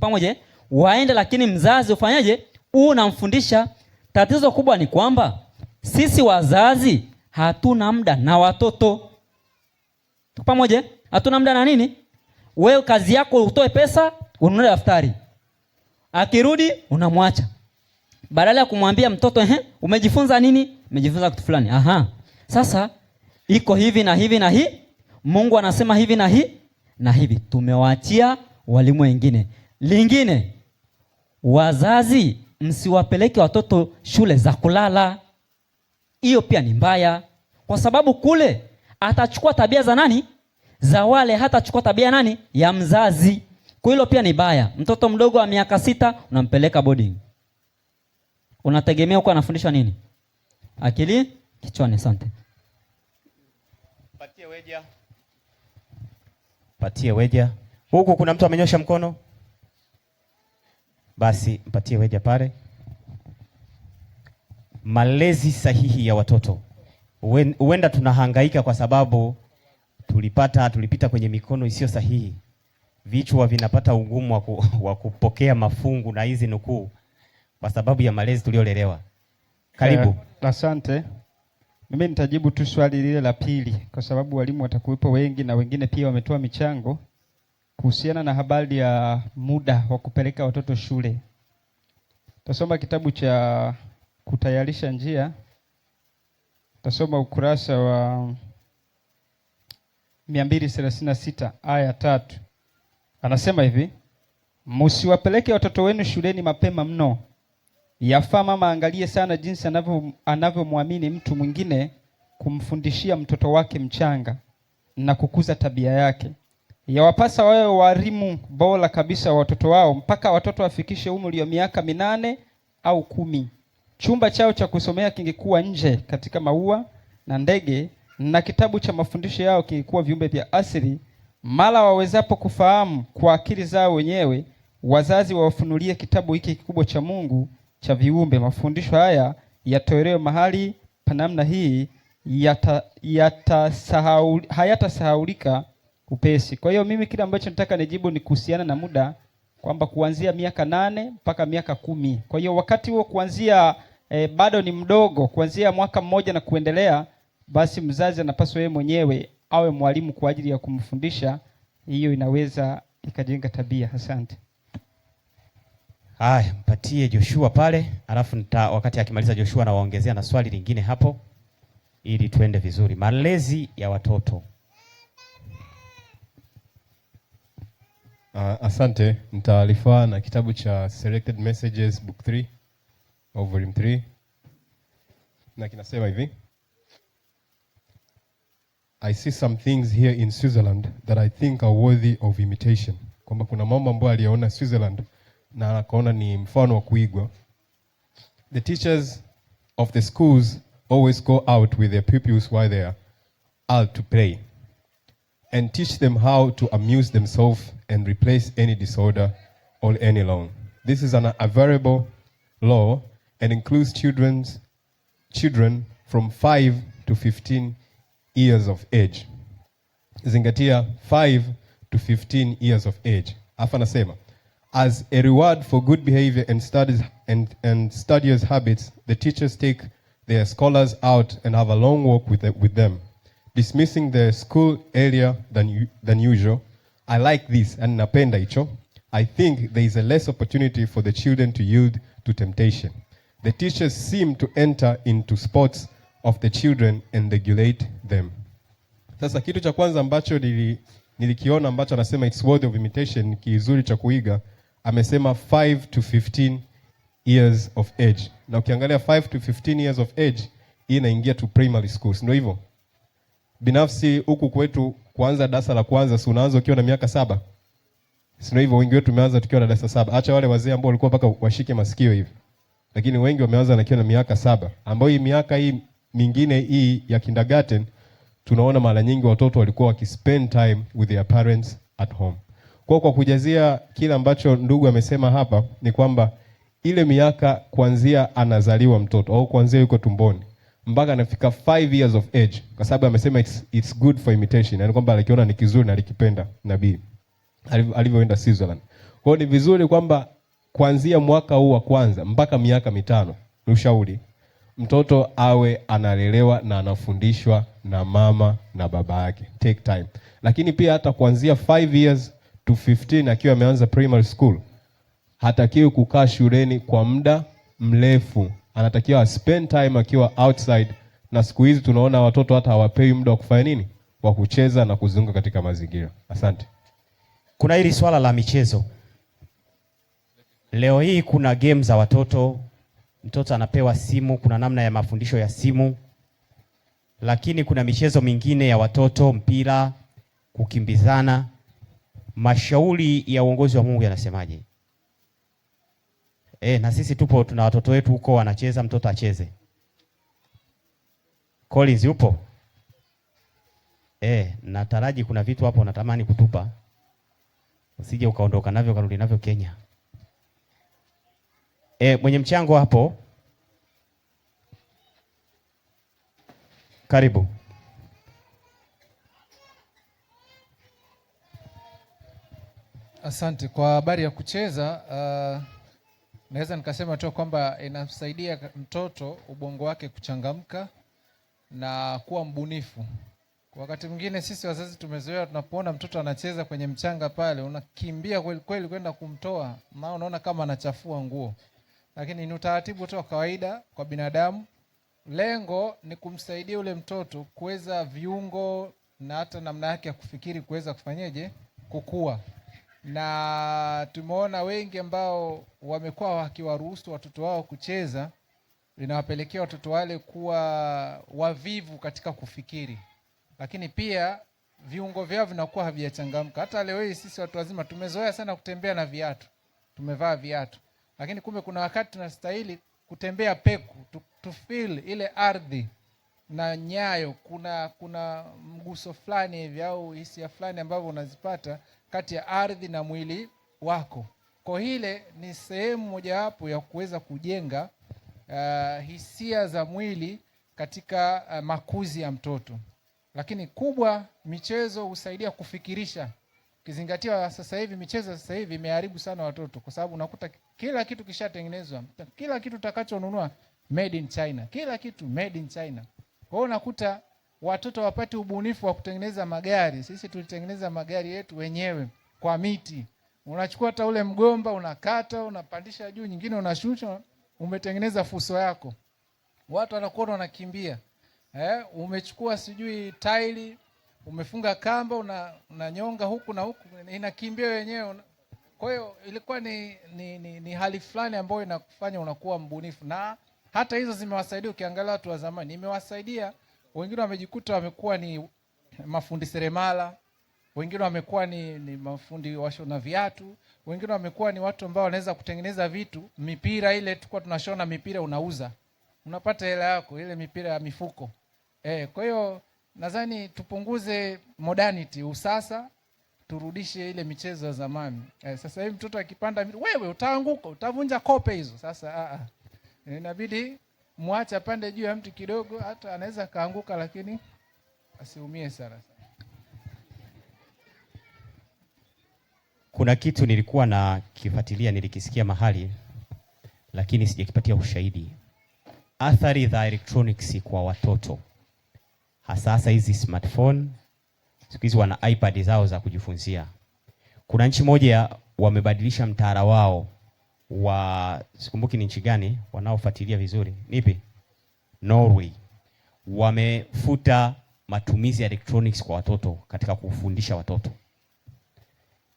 Pamoja? Waende, lakini mzazi ufanyaje? Unamfundisha. Tatizo kubwa ni kwamba sisi wazazi hatuna muda na watoto. Pamoja? Hatuna muda na nini? Wewe kazi yako utoe pesa, ununue daftari. Akirudi unamwacha. Badala ya kumwambia mtoto, umejifunza nini? Umejifunza kitu fulani. Aha. Sasa iko hivi na hivi na hii. Mungu anasema hivi na hii na hivi. Tumewaachia walimu wengine. Lingine, wazazi msiwapeleke watoto shule za kulala. Hiyo pia ni mbaya. Kwa sababu kule atachukua tabia za nani? Za wale, hata chukua tabia nani? Ya mzazi. Kwa hilo pia ni baya. Mtoto mdogo wa miaka 6 unampeleka boarding. Unategemea huko anafundishwa nini? Akili kichwani. Asante. Patie weja. Huku kuna mtu amenyosha mkono? Basi mpatie weja pale. Malezi sahihi ya watoto. Huenda tunahangaika kwa sababu tulipita kwenye mikono isiyo sahihi. vichwa vinapata ugumu wa kupokea mafungu na hizi nukuu kwa sababu ya malezi tuliolelewa. Karibu. Asante. Mimi nitajibu tu swali lile la pili kwa sababu walimu watakuwepo wengi na wengine pia wametoa michango kuhusiana na habari ya muda wa kupeleka watoto shule. Tasoma kitabu cha Kutayarisha Njia. Tasoma ukurasa wa 236 aya 3. Anasema hivi: msiwapeleke watoto wenu shuleni mapema mno. Yafaa mama angalie sana jinsi anavyomwamini mtu mwingine kumfundishia mtoto wake mchanga na kukuza tabia yake. Yawapasa wawe walimu bora kabisa wa watoto wao mpaka watoto wafikishe umri wa miaka 8 au 10. Chumba chao cha kusomea kingekuwa nje katika maua na ndege, na kitabu cha mafundisho yao kingekuwa viumbe vya asili. Mara wawezapo kufahamu kwa akili zao wenyewe, wazazi wawafunulie kitabu hiki kikubwa cha Mungu cha viumbe. Mafundisho haya yatolewe mahali pa namna hii, hayatasahaulika upesi. Kwa hiyo mimi kile ambacho nataka nijibu ni kuhusiana na muda, kwamba kuanzia miaka 8 mpaka miaka 10. Kwa hiyo wakati huo kuanzia bado ni mdogo, kuanzia mwaka mmoja na kuendelea, basi mzazi anapaswa yeye mwenyewe awe mwalimu kwa ajili ya kumfundisha. Hiyo inaweza ikajenga tabia. Asante. Haya, mpatie Joshua pale, alafu wakati akimaliza Joshua na waongezea na swali lingine hapo ili tuende vizuri. Malezi ya watoto. Asante. Nitaarifa na kitabu cha Selected Messages Book 3 au Volume 3, na kinasema hivi: I see some things here in Switzerland that I think are worthy of imitation. Kwamba kuna mambo ambayo aliyaona Switzerland na akaona ni mfano wa kuigwa. The teachers of the schools always go out with their pupils while they are out to play and teach them how to amuse themselves and replace any disorder or any loan. This is a variable law and includes children from 5 to 15 years of age. Zingatia 5 to 15 years of age. Afa nasema, as a reward for good behavior and studious habits, the teachers take their scholars out and have a long walk with them, dismissing the school earlier than usual. I like this, and napenda hicho. I think there is a less opportunity for the children to yield to temptation. The teachers seem to enter into sports of the children and regulate them. Sasa kitu cha kwanza ambacho nilikiona ambacho anasema it's worthy of imitation, ni kizuri cha kuiga. Amesema 5 to 15 years of age. Na ukiangalia 5 to 15 years of age, hii inaingia to primary schools. Ndio hivyo. Binafsi huku kwetu kuanza darasa la kwanza si unaanza ukiwa na miaka 7. Sio hivyo, wengi wetu tumeanza tukiwa na darasa 7. Acha wale wazee ambao walikuwa mpaka washike masikio hivi. Lakini wengi wameanza na kiwa na miaka 7. Ambayo hii miaka hii mingine hii ya kindergarten tunaona mara nyingi watoto walikuwa wakispend time with their parents at home. Kwa kujazia kile ambacho ndugu amesema hapa ni kwamba ile miaka kuanzia anazaliwa mtoto au kuanzia yuko tumboni mpaka anafika 5 years of age, kwa sababu amesema it's good for imitation, yani kwamba alikiona ni kizuri na alikipenda nabii alivyoenda Switzerland. Kwa hiyo ni vizuri kwamba kuanzia mwaka huu wa kwanza mpaka miaka 5 ni ushauri mtoto awe analelewa na anafundishwa na mama na baba yake. Take time. Lakini pia hata kuanzia 5 years to 15 akiwa ameanza primary school, hatakiwi kukaa shuleni kwa muda mrefu. Anatakiwa spend time akiwa outside, na siku hizi tunaona watoto hata hawapewi muda wa kufanya nini? Wa kucheza na kuzunguka katika mazingira. Asante. Kuna hili swala la michezo. Leo hii kuna game za watoto, mtoto anapewa simu, kuna namna ya mafundisho ya simu. Lakini kuna michezo mingine ya watoto, mpira, kukimbizana. Mashauri ya uongozi wa Mungu yanasemaje? Na sisi tuna watoto wetu huko wanacheza, mtoto acheze. Collins yupo? Nataraji kuna vitu hapo natamani kutupa. Usije ukaondoka navyo karudi navyo Kenya. Mwenye mchango hapo. Karibu. Asante. Kwa habari ya kucheza, naweza nikasema tu kwamba inamsaidia mtoto ubongo wake kuchangamka na kuwa mbunifu. Kwa wakati mwingine sisi wazazi tumezoea, tunapoona mtoto anacheza kwenye mchanga pale, unakimbia kweli kweli kwenda kumtoa, maana unaona kama anachafua nguo. Lakini ni utaratibu tu wa kawaida kwa binadamu. Lengo ni kumsaidia ule mtoto kuweza viungo na hata namna yake ya kufikiri kuweza kufanyeje, kukua. Na tumeona wengi ambao wamekuwa wakiwaruhusu watoto wao kucheza, linawapelekea watoto wale kuwa wavivu katika kufikiri, lakini pia viungo vyao vinakuwa havijachangamka. Hata leo hii sisi watu wazima tumezoea sana kutembea na viatu, tumevaa viatu, lakini kumbe kuna wakati tunastahili kutembea peku, to feel ile ardhi na nyayo. Kuna mguso fulani hivi au hisia fulani ambavyo unazipata kati ya ardhi na mwili wako. Kwa hile ni sehemu mojawapo ya kuweza kujenga hisia za mwili katika makuzi ya mtoto. Lakini kubwa, michezo husaidia kufikirisha. Ukizingatia sasa hivi michezo sasa hivi imeharibu sana watoto, kwa sababu unakuta kila kitu kishatengenezwa. Kila kitu utakachonunua made in China. Kila kitu made in China. Kwa hiyo unakuta watoto wapate ubunifu wa kutengeneza magari. Sisi tulitengeneza magari yetu wenyewe kwa miti. Unachukua hata ule mgomba, unakata, unapandisha juu, nyingine unashusha, umetengeneza fuso yako. Watu wanakuona wanakimbia. Umechukua sijui taili, umefunga kamba, unanyonga huku na huku, inakimbia wenyewe. Kwa hiyo ilikuwa ni hali fulani ambayo inakufanya unakuwa mbunifu. Na hata hizo zimewasaidia. Ukiangalia watu wa zamani imewasaidia. Wengine wamejikuta wamekuwa ni mafundi seremala, wengine wamekuwa ni mafundi washona viatu, wengine wamekuwa ni watu ambao wanaweza kutengeneza vitu. Mipira ile tulikuwa tunashona mipira, unauza, unapata hela yako, ile mipira ya mifuko. Kwa hiyo nadhani tupunguze modernity, usasa, turudishe ile michezo ya zamani. Sasa hivi mtoto akipanda, wewe utaanguka, utavunja kope hizo. Sasa inabidi muache pande juu ya mti kidogo, hata anaweza kaanguka lakini asiumie sana. Kuna kitu nilikuwa na kifuatilia, nilikisikia mahali lakini sijakipatia ushahidi. Athari za electronics kwa watoto, hasa hizi smartphone. Siku hizi wana iPad zao za kujifunzia. Kuna nchi moja wamebadilisha mtaala wao wa, sikumbuki ni nchi gani, wanaofuatilia vizuri. Nipi? Norway. Wamefuta matumizi ya electronics kwa watoto katika kufundisha watoto.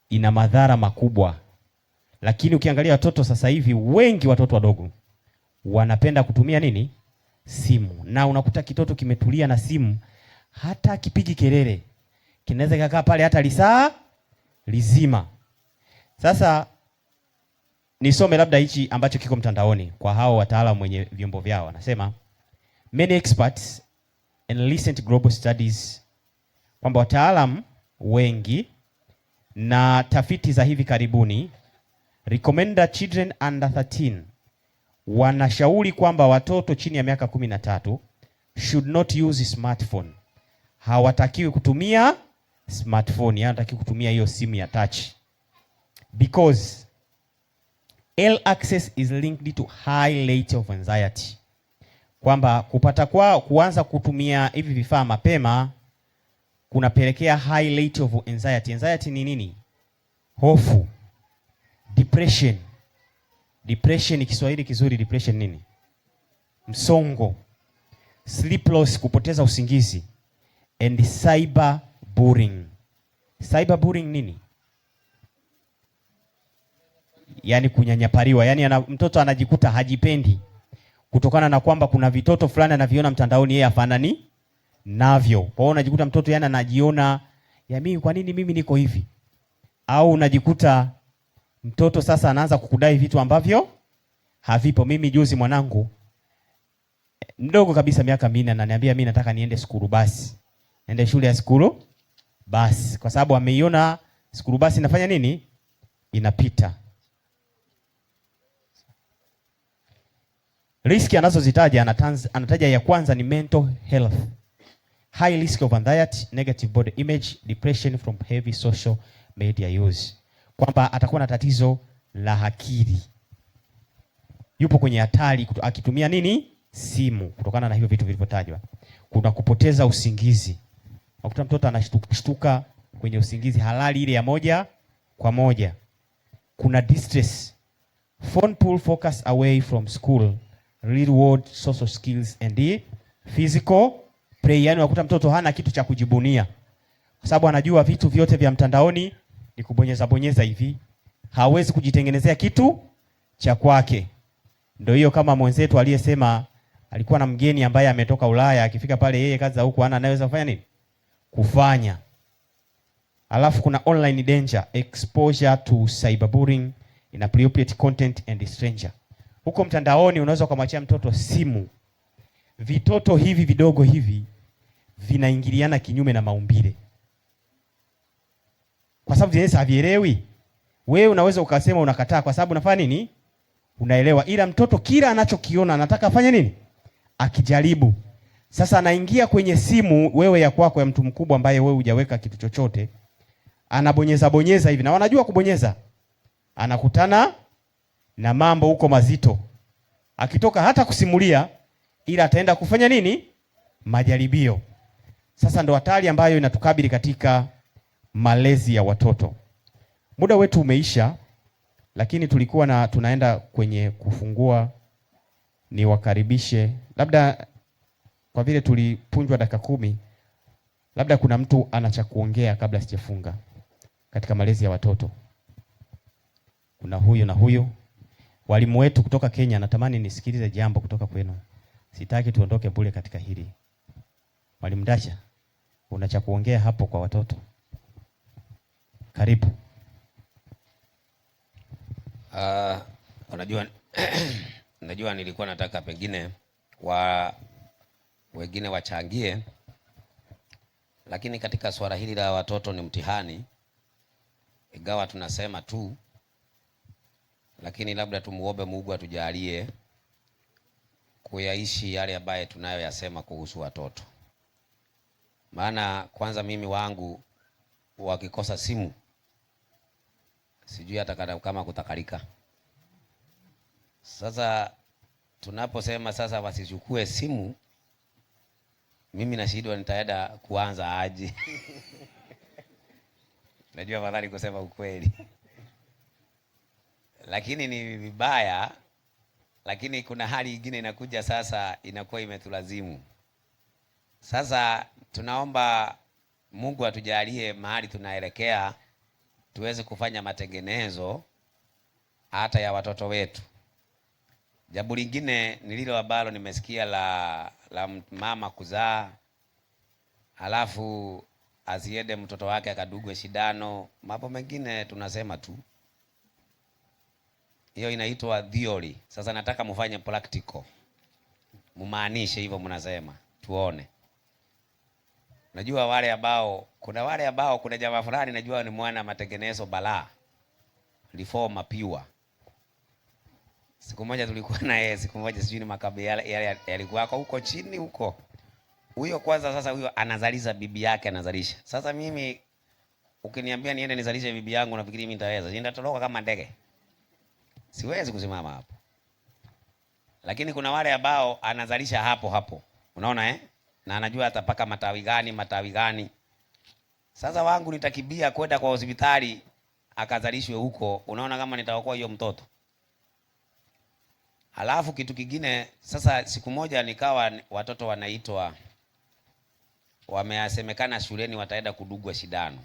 Ina madhara makubwa. Lakini ukiangalia watoto sasa hivi, wengi watoto wadogo wanapenda kutumia nini? Simu. Na unakuta kitoto kimetulia na simu, hata kipigi kelele kinaweza kukaa pale hata lisaa lizima. Sasa nisome labda hichi ambacho kiko mtandaoni kwa hao wataalamu wenye vyombo vyao. Anasema many experts and recent global studies, kwamba wataalamu wengi na tafiti za hivi karibuni recommend that children under 13, wanashauri kwamba watoto chini ya miaka 13 should not use smartphone. Hawatakiwi kutumia smartphone, hawatakiwi kutumia hiyo simu ya touch, because early access is linked to high rate of anxiety. Kwamba kupata kuanza kutumia hivi vifaa mapema kunapelekea high rate of anxiety. Anxiety ni nini? Hofu. Depression. Depression Kiswahili kizuri, depression nini? Msongo. Sleep loss, kupoteza usingizi. And cyber bullying. Cyber bullying nini? Yani kunyanyapariwa. Yani mtoto anajikuta hajipendi kutokana na kwamba kuna vitoto fulani anaviona mtandaoni yeye afanani navyo. Kwa hiyo unajikuta mtoto yana anajiona, ya mimi, kwa nini mimi niko hivi? Au unajikuta mtoto sasa anaanza kukudai vitu ambavyo havipo. Mimi juzi mwanangu mdogo kabisa miaka 4 ananiambia mimi nataka niende skuru basi. Niende shule ya skuru basi, kwa sababu ameiona skuru basi inafanya nini? Inapita. Riski anazozitaja, anataja ya kwanza ni mental health. High risk of anxiety, negative body image, depression from heavy social media use. kwamba atakuwa na tatizo la akili, yupo kwenye hatari akitumia nini? Simu, kutokana na hivyo vitu vilivyotajwa. Kuna kupoteza usingizi, unakuta mtoto anashtuka kwenye usingizi halali ile ya moja kwa moja. Kuna distress, phone pull focus away from school, real world social skills and the physical play. Yani unakuta mtoto hana kitu cha kujibunia, kwa sababu anajua vitu vyote vya mtandaoni ni kubonyeza bonyeza hivi, hawezi kujitengenezea kitu cha kwake. Ndio hiyo kama mwenzetu aliyesema alikuwa na mgeni ambaye ametoka Ulaya, akifika pale yeye kazi za huko hana, anaweza kufanya nini? Kufanya. Alafu kuna online danger, exposure to cyberbullying, inappropriate content and stranger. Huko mtandaoni unaweza kumwachia mtoto simu. Vitoto hivi vidogo hivi vinaingiliana kinyume na maumbile, kwa sababu yeye havielewi. Wewe unaweza ukasema unakataa kwa sababu unafanya nini? Unaelewa, ila mtoto kila anachokiona anataka afanye nini? Akijaribu. Sasa anaingia kwenye simu wewe ya kwako ya mtu mkubwa ambaye wewe hujaweka kitu chochote, anabonyeza bonyeza hivi, na wanajua kubonyeza, anakutana na mambo huko mazito, akitoka hata kusimulia, ila ataenda kufanya nini? Majaribio. Sasa ndo hatari ambayo inatukabili katika malezi ya watoto. Muda wetu umeisha, lakini tulikuwa tunaenda kwenye kufungua. Ni wakaribishe, labda kwa vile tulipunjwa dakika 10, labda kuna mtu ana cha kuongea kabla sijafunga katika malezi ya watoto. Kuna huyu na huyu. Walimu wetu kutoka Kenya, natamani nisikilize jambo kutoka kwenu. Sitaki tuondoke bure katika hili. Mwalimu Dasha, una cha kuongea hapo kwa watoto? Karibu. Unajua nilikuwa nataka pengine wengine wachangie, lakini katika swala hili la watoto ni mtihani, ingawa tunasema tu, lakini labda tumuombe Mungu atujalie kuyaishi yale ambaye tunayoyasema kuhusu watoto. Maana kwanza mimi wangu wakikosa simu sijui hata kama kutakalika. Sasa tunaposema sasa wasichukue simu, mimi na shida nitaenda kuanza aje? Najua fadhali kusema ukweli, lakini ni vibaya. Lakini kuna hali nyingine inakuja sasa, inakuwa imetulazimu. Sasa tunaomba Mungu atujalie mahali tunaelekea tuweze kufanya matengenezo hata ya watoto wetu. Jambo lingine ni lilo ambalo nimesikia la mama kuzaa, alafu asiende mtoto wake akadugwe shindano. Mambo mengine tunasema tu, hiyo inaitwa theory. Sasa nataka mfanye practical, mumaanishe hivyo mnasema, tuone. Najua wale ambao kuna jamaa fulani najua ni mwana matengenezo balaa, reform piwa. Siku moja tulikuwa na yeye, siku moja sijui ni makabila yale yalikuwa huko chini huko. Huyo kwanza sasa huyo anazalisha bibi yake anazalisha. Sasa mimi ukiniambia niende nizalishe bibi yangu nafikiri mimi nitaweza. Nitatoroka kama ndege. Siwezi kusimama hapo. Lakini kuna wale ambao anazalisha hapo hapo. Unaona na anajua atapaka matawi gani. Sasa wangu nitakibia kwenda kwa hospitali akazalishwe huko. Unaona kama nitaokoa hiyo mtoto? Halafu kitu kingine, sasa siku moja nikawa watoto wanaitwa, wameasemekana shuleni wataenda kudugwa shindano.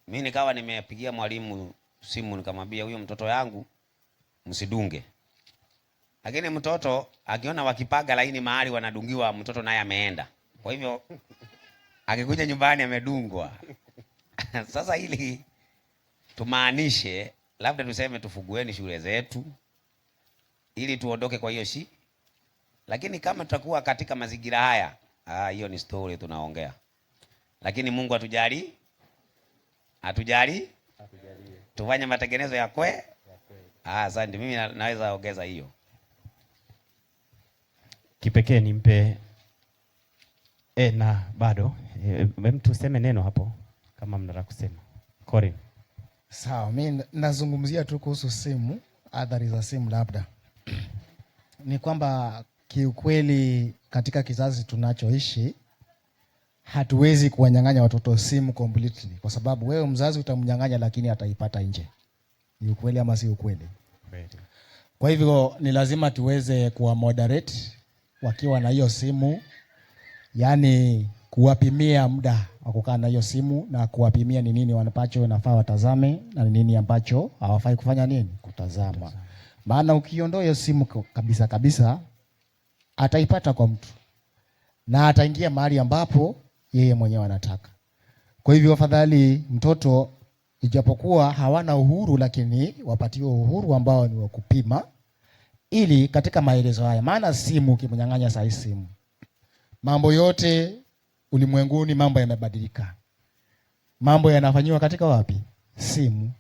Mimi nikawa nimepigia mwalimu simu nikamwambia huyo mtoto yangu msidunge. Lakini mtoto akiona wakipaga laini mahali wanadungiwa, mtoto naye ameenda. Kwa hivyo akikuja nyumbani amedungwa. Sasa ili tumaanishe, labda tuseme tufugueni shule zetu ili tuondoke kwa hiyo lakini kama tutakuwa katika mazingira haya, hiyo ni story tunaongea. Lakini Mungu atujali tufanye matengenezo ya kwe. Asante, mimi naweza ongeza hiyo. Kipekee nimpe na bado mtu useme neno hapo kama mnataka kusema. Corin. Sawa, mimi nazungumzia tu kuhusu simu, athari za simu. Labda ni kwamba kiukweli katika kizazi tunachoishi hatuwezi kuwanyang'anya watoto simu completely, kwa sababu wewe mzazi utamnyang'anya, lakini ataipata nje. Ni ukweli ama si ukweli? Kwa hivyo ni lazima tuweze kuwa moderate wakiwa na hiyo simu, yani kuwapimia muda wa kukaa na hiyo simu na kuwapimia ni nini wanapacho nafaa watazame na ni nini ambacho hawafai kufanya nini kutazama. Maana ukiondoa hiyo simu kabisa kabisa, ataipata kwa mtu na ataingia mahali ambapo yeye mwenyewe anataka. Kwa hivyo afadhali mtoto, ijapokuwa hawana uhuru, lakini wapatiwe uhuru ambao ni wa kupima, ili katika maelezo haya. Maana simu ukimnyang'anya saa hii simu, mambo yote ulimwenguni mambo yamebadilika. Mambo yanafanywa katika wapi? Simu.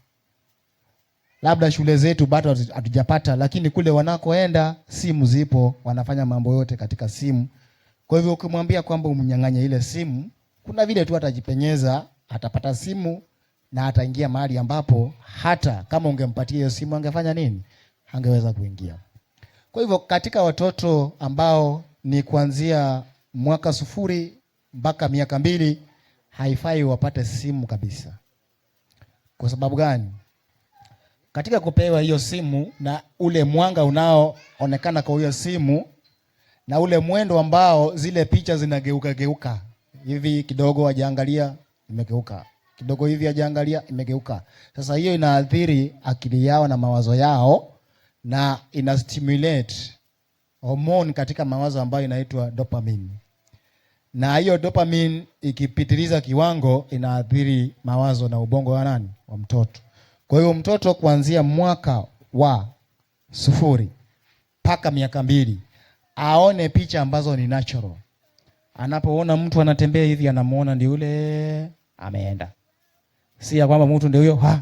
Labda shule zetu bado hatujapata, lakini kule wanakoenda simu zipo, wanafanya mambo yote katika simu. Kwa hivyo ukimwambia kwamba umnyang'anye ile simu, kuna vile tu atajipenyeza, atapata simu na ataingia mahali ambapo hata kama ungempatia hiyo simu angefanya nini? Angeweza kuingia. Kwa hivyo katika watoto ambao ni kuanzia mwaka 0 mpaka miaka 2 haifai wapate simu kabisa. Kwa sababu gani? Katika kupewa hiyo simu na ule mwanga unaoonekana kwa hiyo simu na ule mwendo ambao zile picha zinageuka geuka, hivi kidogo hajaangalia imegeuka, kidogo hivi hajaangalia imegeuka. Sasa hiyo inaathiri akili yao na mawazo yao, na ina stimulate hormone katika mawazo ambayo inaitwa dopamine. Na hiyo dopamine ikipitiliza kiwango inaathiri mawazo na ubongo wa nani? Wa mtoto. Kwa hiyo mtoto kuanzia mwaka wa 0 mpaka miaka 2 aone picha ambazo ni natural. Anapoona mtu anatembea hivi anamuona ndio yule ameenda. Si ya kwamba mtu ndio huyo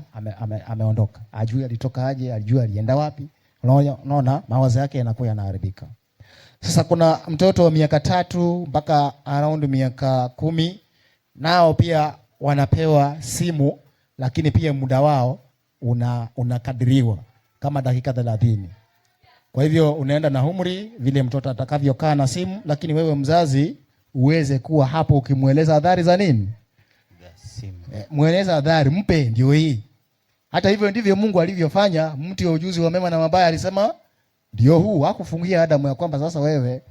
ameondoka. Ajui alitoka aje, ajui alienda wapi. Unaona mawazo yake yanakuwa yanaharibika. Sasa kuna mtoto wa miaka 3 mpaka around miaka 10, nao pia wanapewa simu, lakini pia muda wao unakadiriwa kama dakika 30. Kwa hivyo unaenda na umri vile mtoto atakavyokaa na simu, lakini wewe mzazi uweze kuwa hapo ukimweleza adhari za nini? Mueleza adhari, mpe ndio hii. Hata hivyo ndivyo Mungu alivyofanya. Mti wa ujuzi wa mema na mabaya alisema ndio huu. Hakufungia Adamu ya kwamba sasa wewe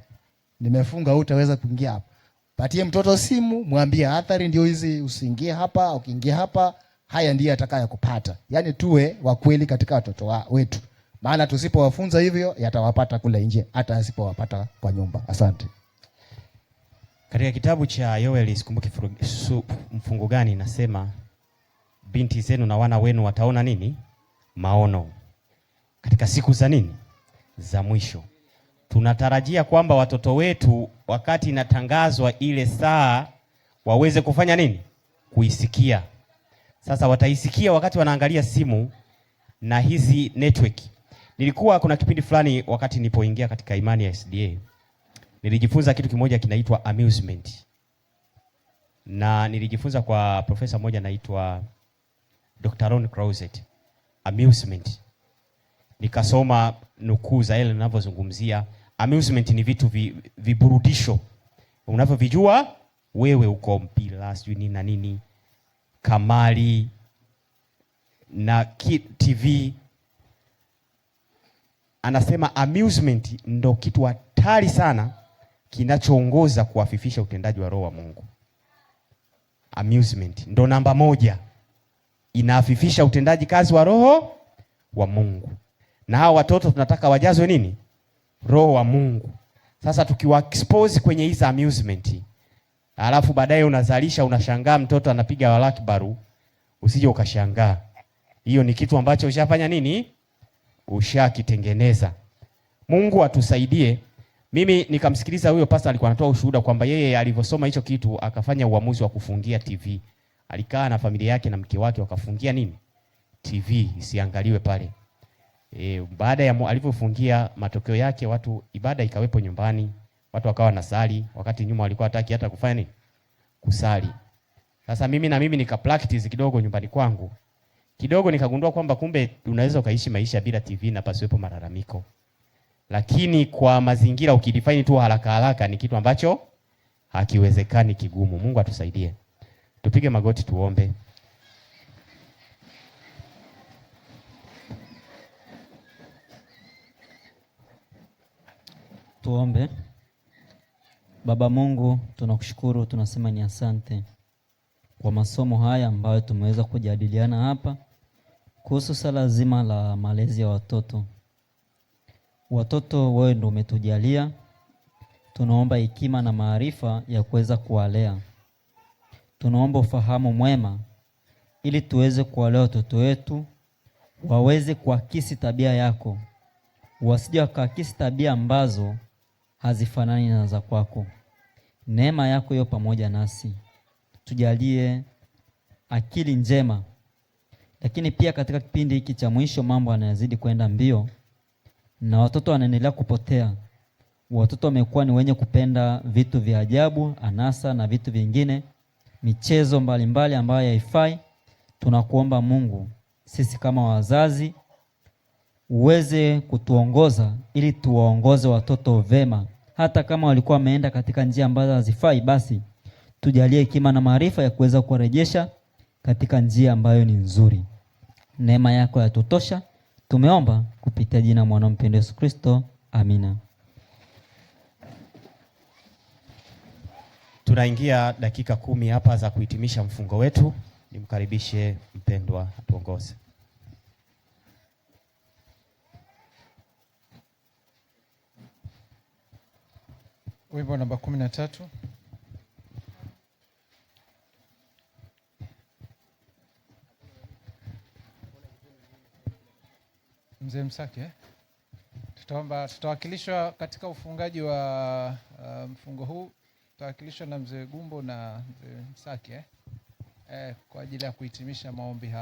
nimefunga hutaweza kuingia hapa. Patie mtoto simu, mwambie athari ndio hizi, usiingie hapa, ukiingia hapa haya ndiye atakayokupata. Yaani tuwe wa kweli katika watoto wetu. Maana tusipowafunza hivyo yatawapata kule nje, hata asipowapata kwa nyumba. Asante. Katika kitabu cha Yoeli, sikumbuki mfungu gani, nasema binti zenu na wana wenu wataona nini? Maono. Katika siku za nini? Za mwisho. Tunatarajia kwamba watoto wetu wakati inatangazwa ile saa waweze kufanya nini? Kuisikia. Sasa wataisikia wakati wanaangalia simu na hizi network. Kuna kipindi fulani wakati nilipoingia katika imani ya SDA, nilijifunza kitu kimoja kinaitwa amusement. Na nilijifunza kwa profesa mmoja anaitwa Dr. Ron Crozet. Amusement. Nikasoma nukuu za yale ninavyozungumzia. Amusement ni vitu viburudisho. Unavyovijua wewe uko mpira, sijui nini na nini, kamari na TV. Anasema amusement ndo kitu hatari sana kinachoongoza kuafifisha utendaji wa Roho wa Mungu. Amusement ndo namba 1. Inaafifisha utendaji kazi wa Roho wa Mungu. Na hao watoto tunataka wajazwe nini? Roho wa Mungu. Sasa tukiwa expose kwenye hizo amusement, alafu baadaye unazalisha, unashangaa mtoto anapiga walaki baru, usije ukashangaa. Hiyo ni kitu ambacho ushafanya nini? Ushakitengeneza. Mungu atusaidie. Mimi nikamsikiliza huyo pastor, alikuwa anatoa ushuhuda kwamba yeye alivyosoma hicho kitu akafanya uamuzi wa kufungia TV. Alikaa na familia yake na mke wake wakafungia nini? TV isiangaliwe pale. Baada ya alivyofungia, matokeo yake watu, ibada ikawepo nyumbani, watu wakawa nasali wakati nyuma walikuwa hataki hata kufanya nini? Kusali. Sasa mimi nika practice kidogo nyumbani kwangu. kidogo nikagundua kwamba kumbe unaweza ukaishi maisha bila TV na pasiwepo malalamiko. Lakini kwa mazingira ukidefine tu haraka haraka ni kitu ambacho hakiwezekani, kigumu. Mungu atusaidie. Tupige magoti tuombe. Tuombe. Baba Mungu, tunakushukuru, tunasema ni asante kwa masomo haya ambayo tumeweza kujadiliana hapa kuhusu sala zima la malezi ya watoto. Watoto wewe ndio umetujalia, tunaomba hekima na maarifa ya kuweza kuwalea. Tunaomba ufahamu mwema ili tuweze kuwalea watoto wetu waweze kuakisi tabia yako, wasije wakaakisi tabia ambazo hazifanani na za kwako. Neema yako hiyo pamoja nasi, tujalie akili njema. Lakini pia katika kipindi hiki cha mwisho mambo yanazidi kwenda mbio na watoto wanaendelea kupotea. Watoto wamekuwa ni wenye kupenda vitu vya ajabu, anasa na vitu vingine, michezo mbalimbali ambayo haifai. Tunakuomba Mungu, sisi kama wazazi uweze kutuongoza ili tuwaongoze watoto vema. Hata kama walikuwa wameenda katika njia ambazo hazifai, basi tujalie hekima na maarifa ya kuweza kuwarejesha katika njia ambayo ni nzuri. Neema yako yatutosha. Tumeomba kupitia jina mwana mpendwa Yesu Kristo. Amina. Tunaingia dakika 10 hapa za kuhitimisha mfungo wetu. Nimkaribishe mpendwa atuongoze. Wimbo namba 13. Mzee Msaki, tutawakilishwa katika ufungaji wa mfungo huu, tutawakilishwa na Mzee Gumbo na Mzee Msaki kwa ajili ya kuhitimisha maombi haya.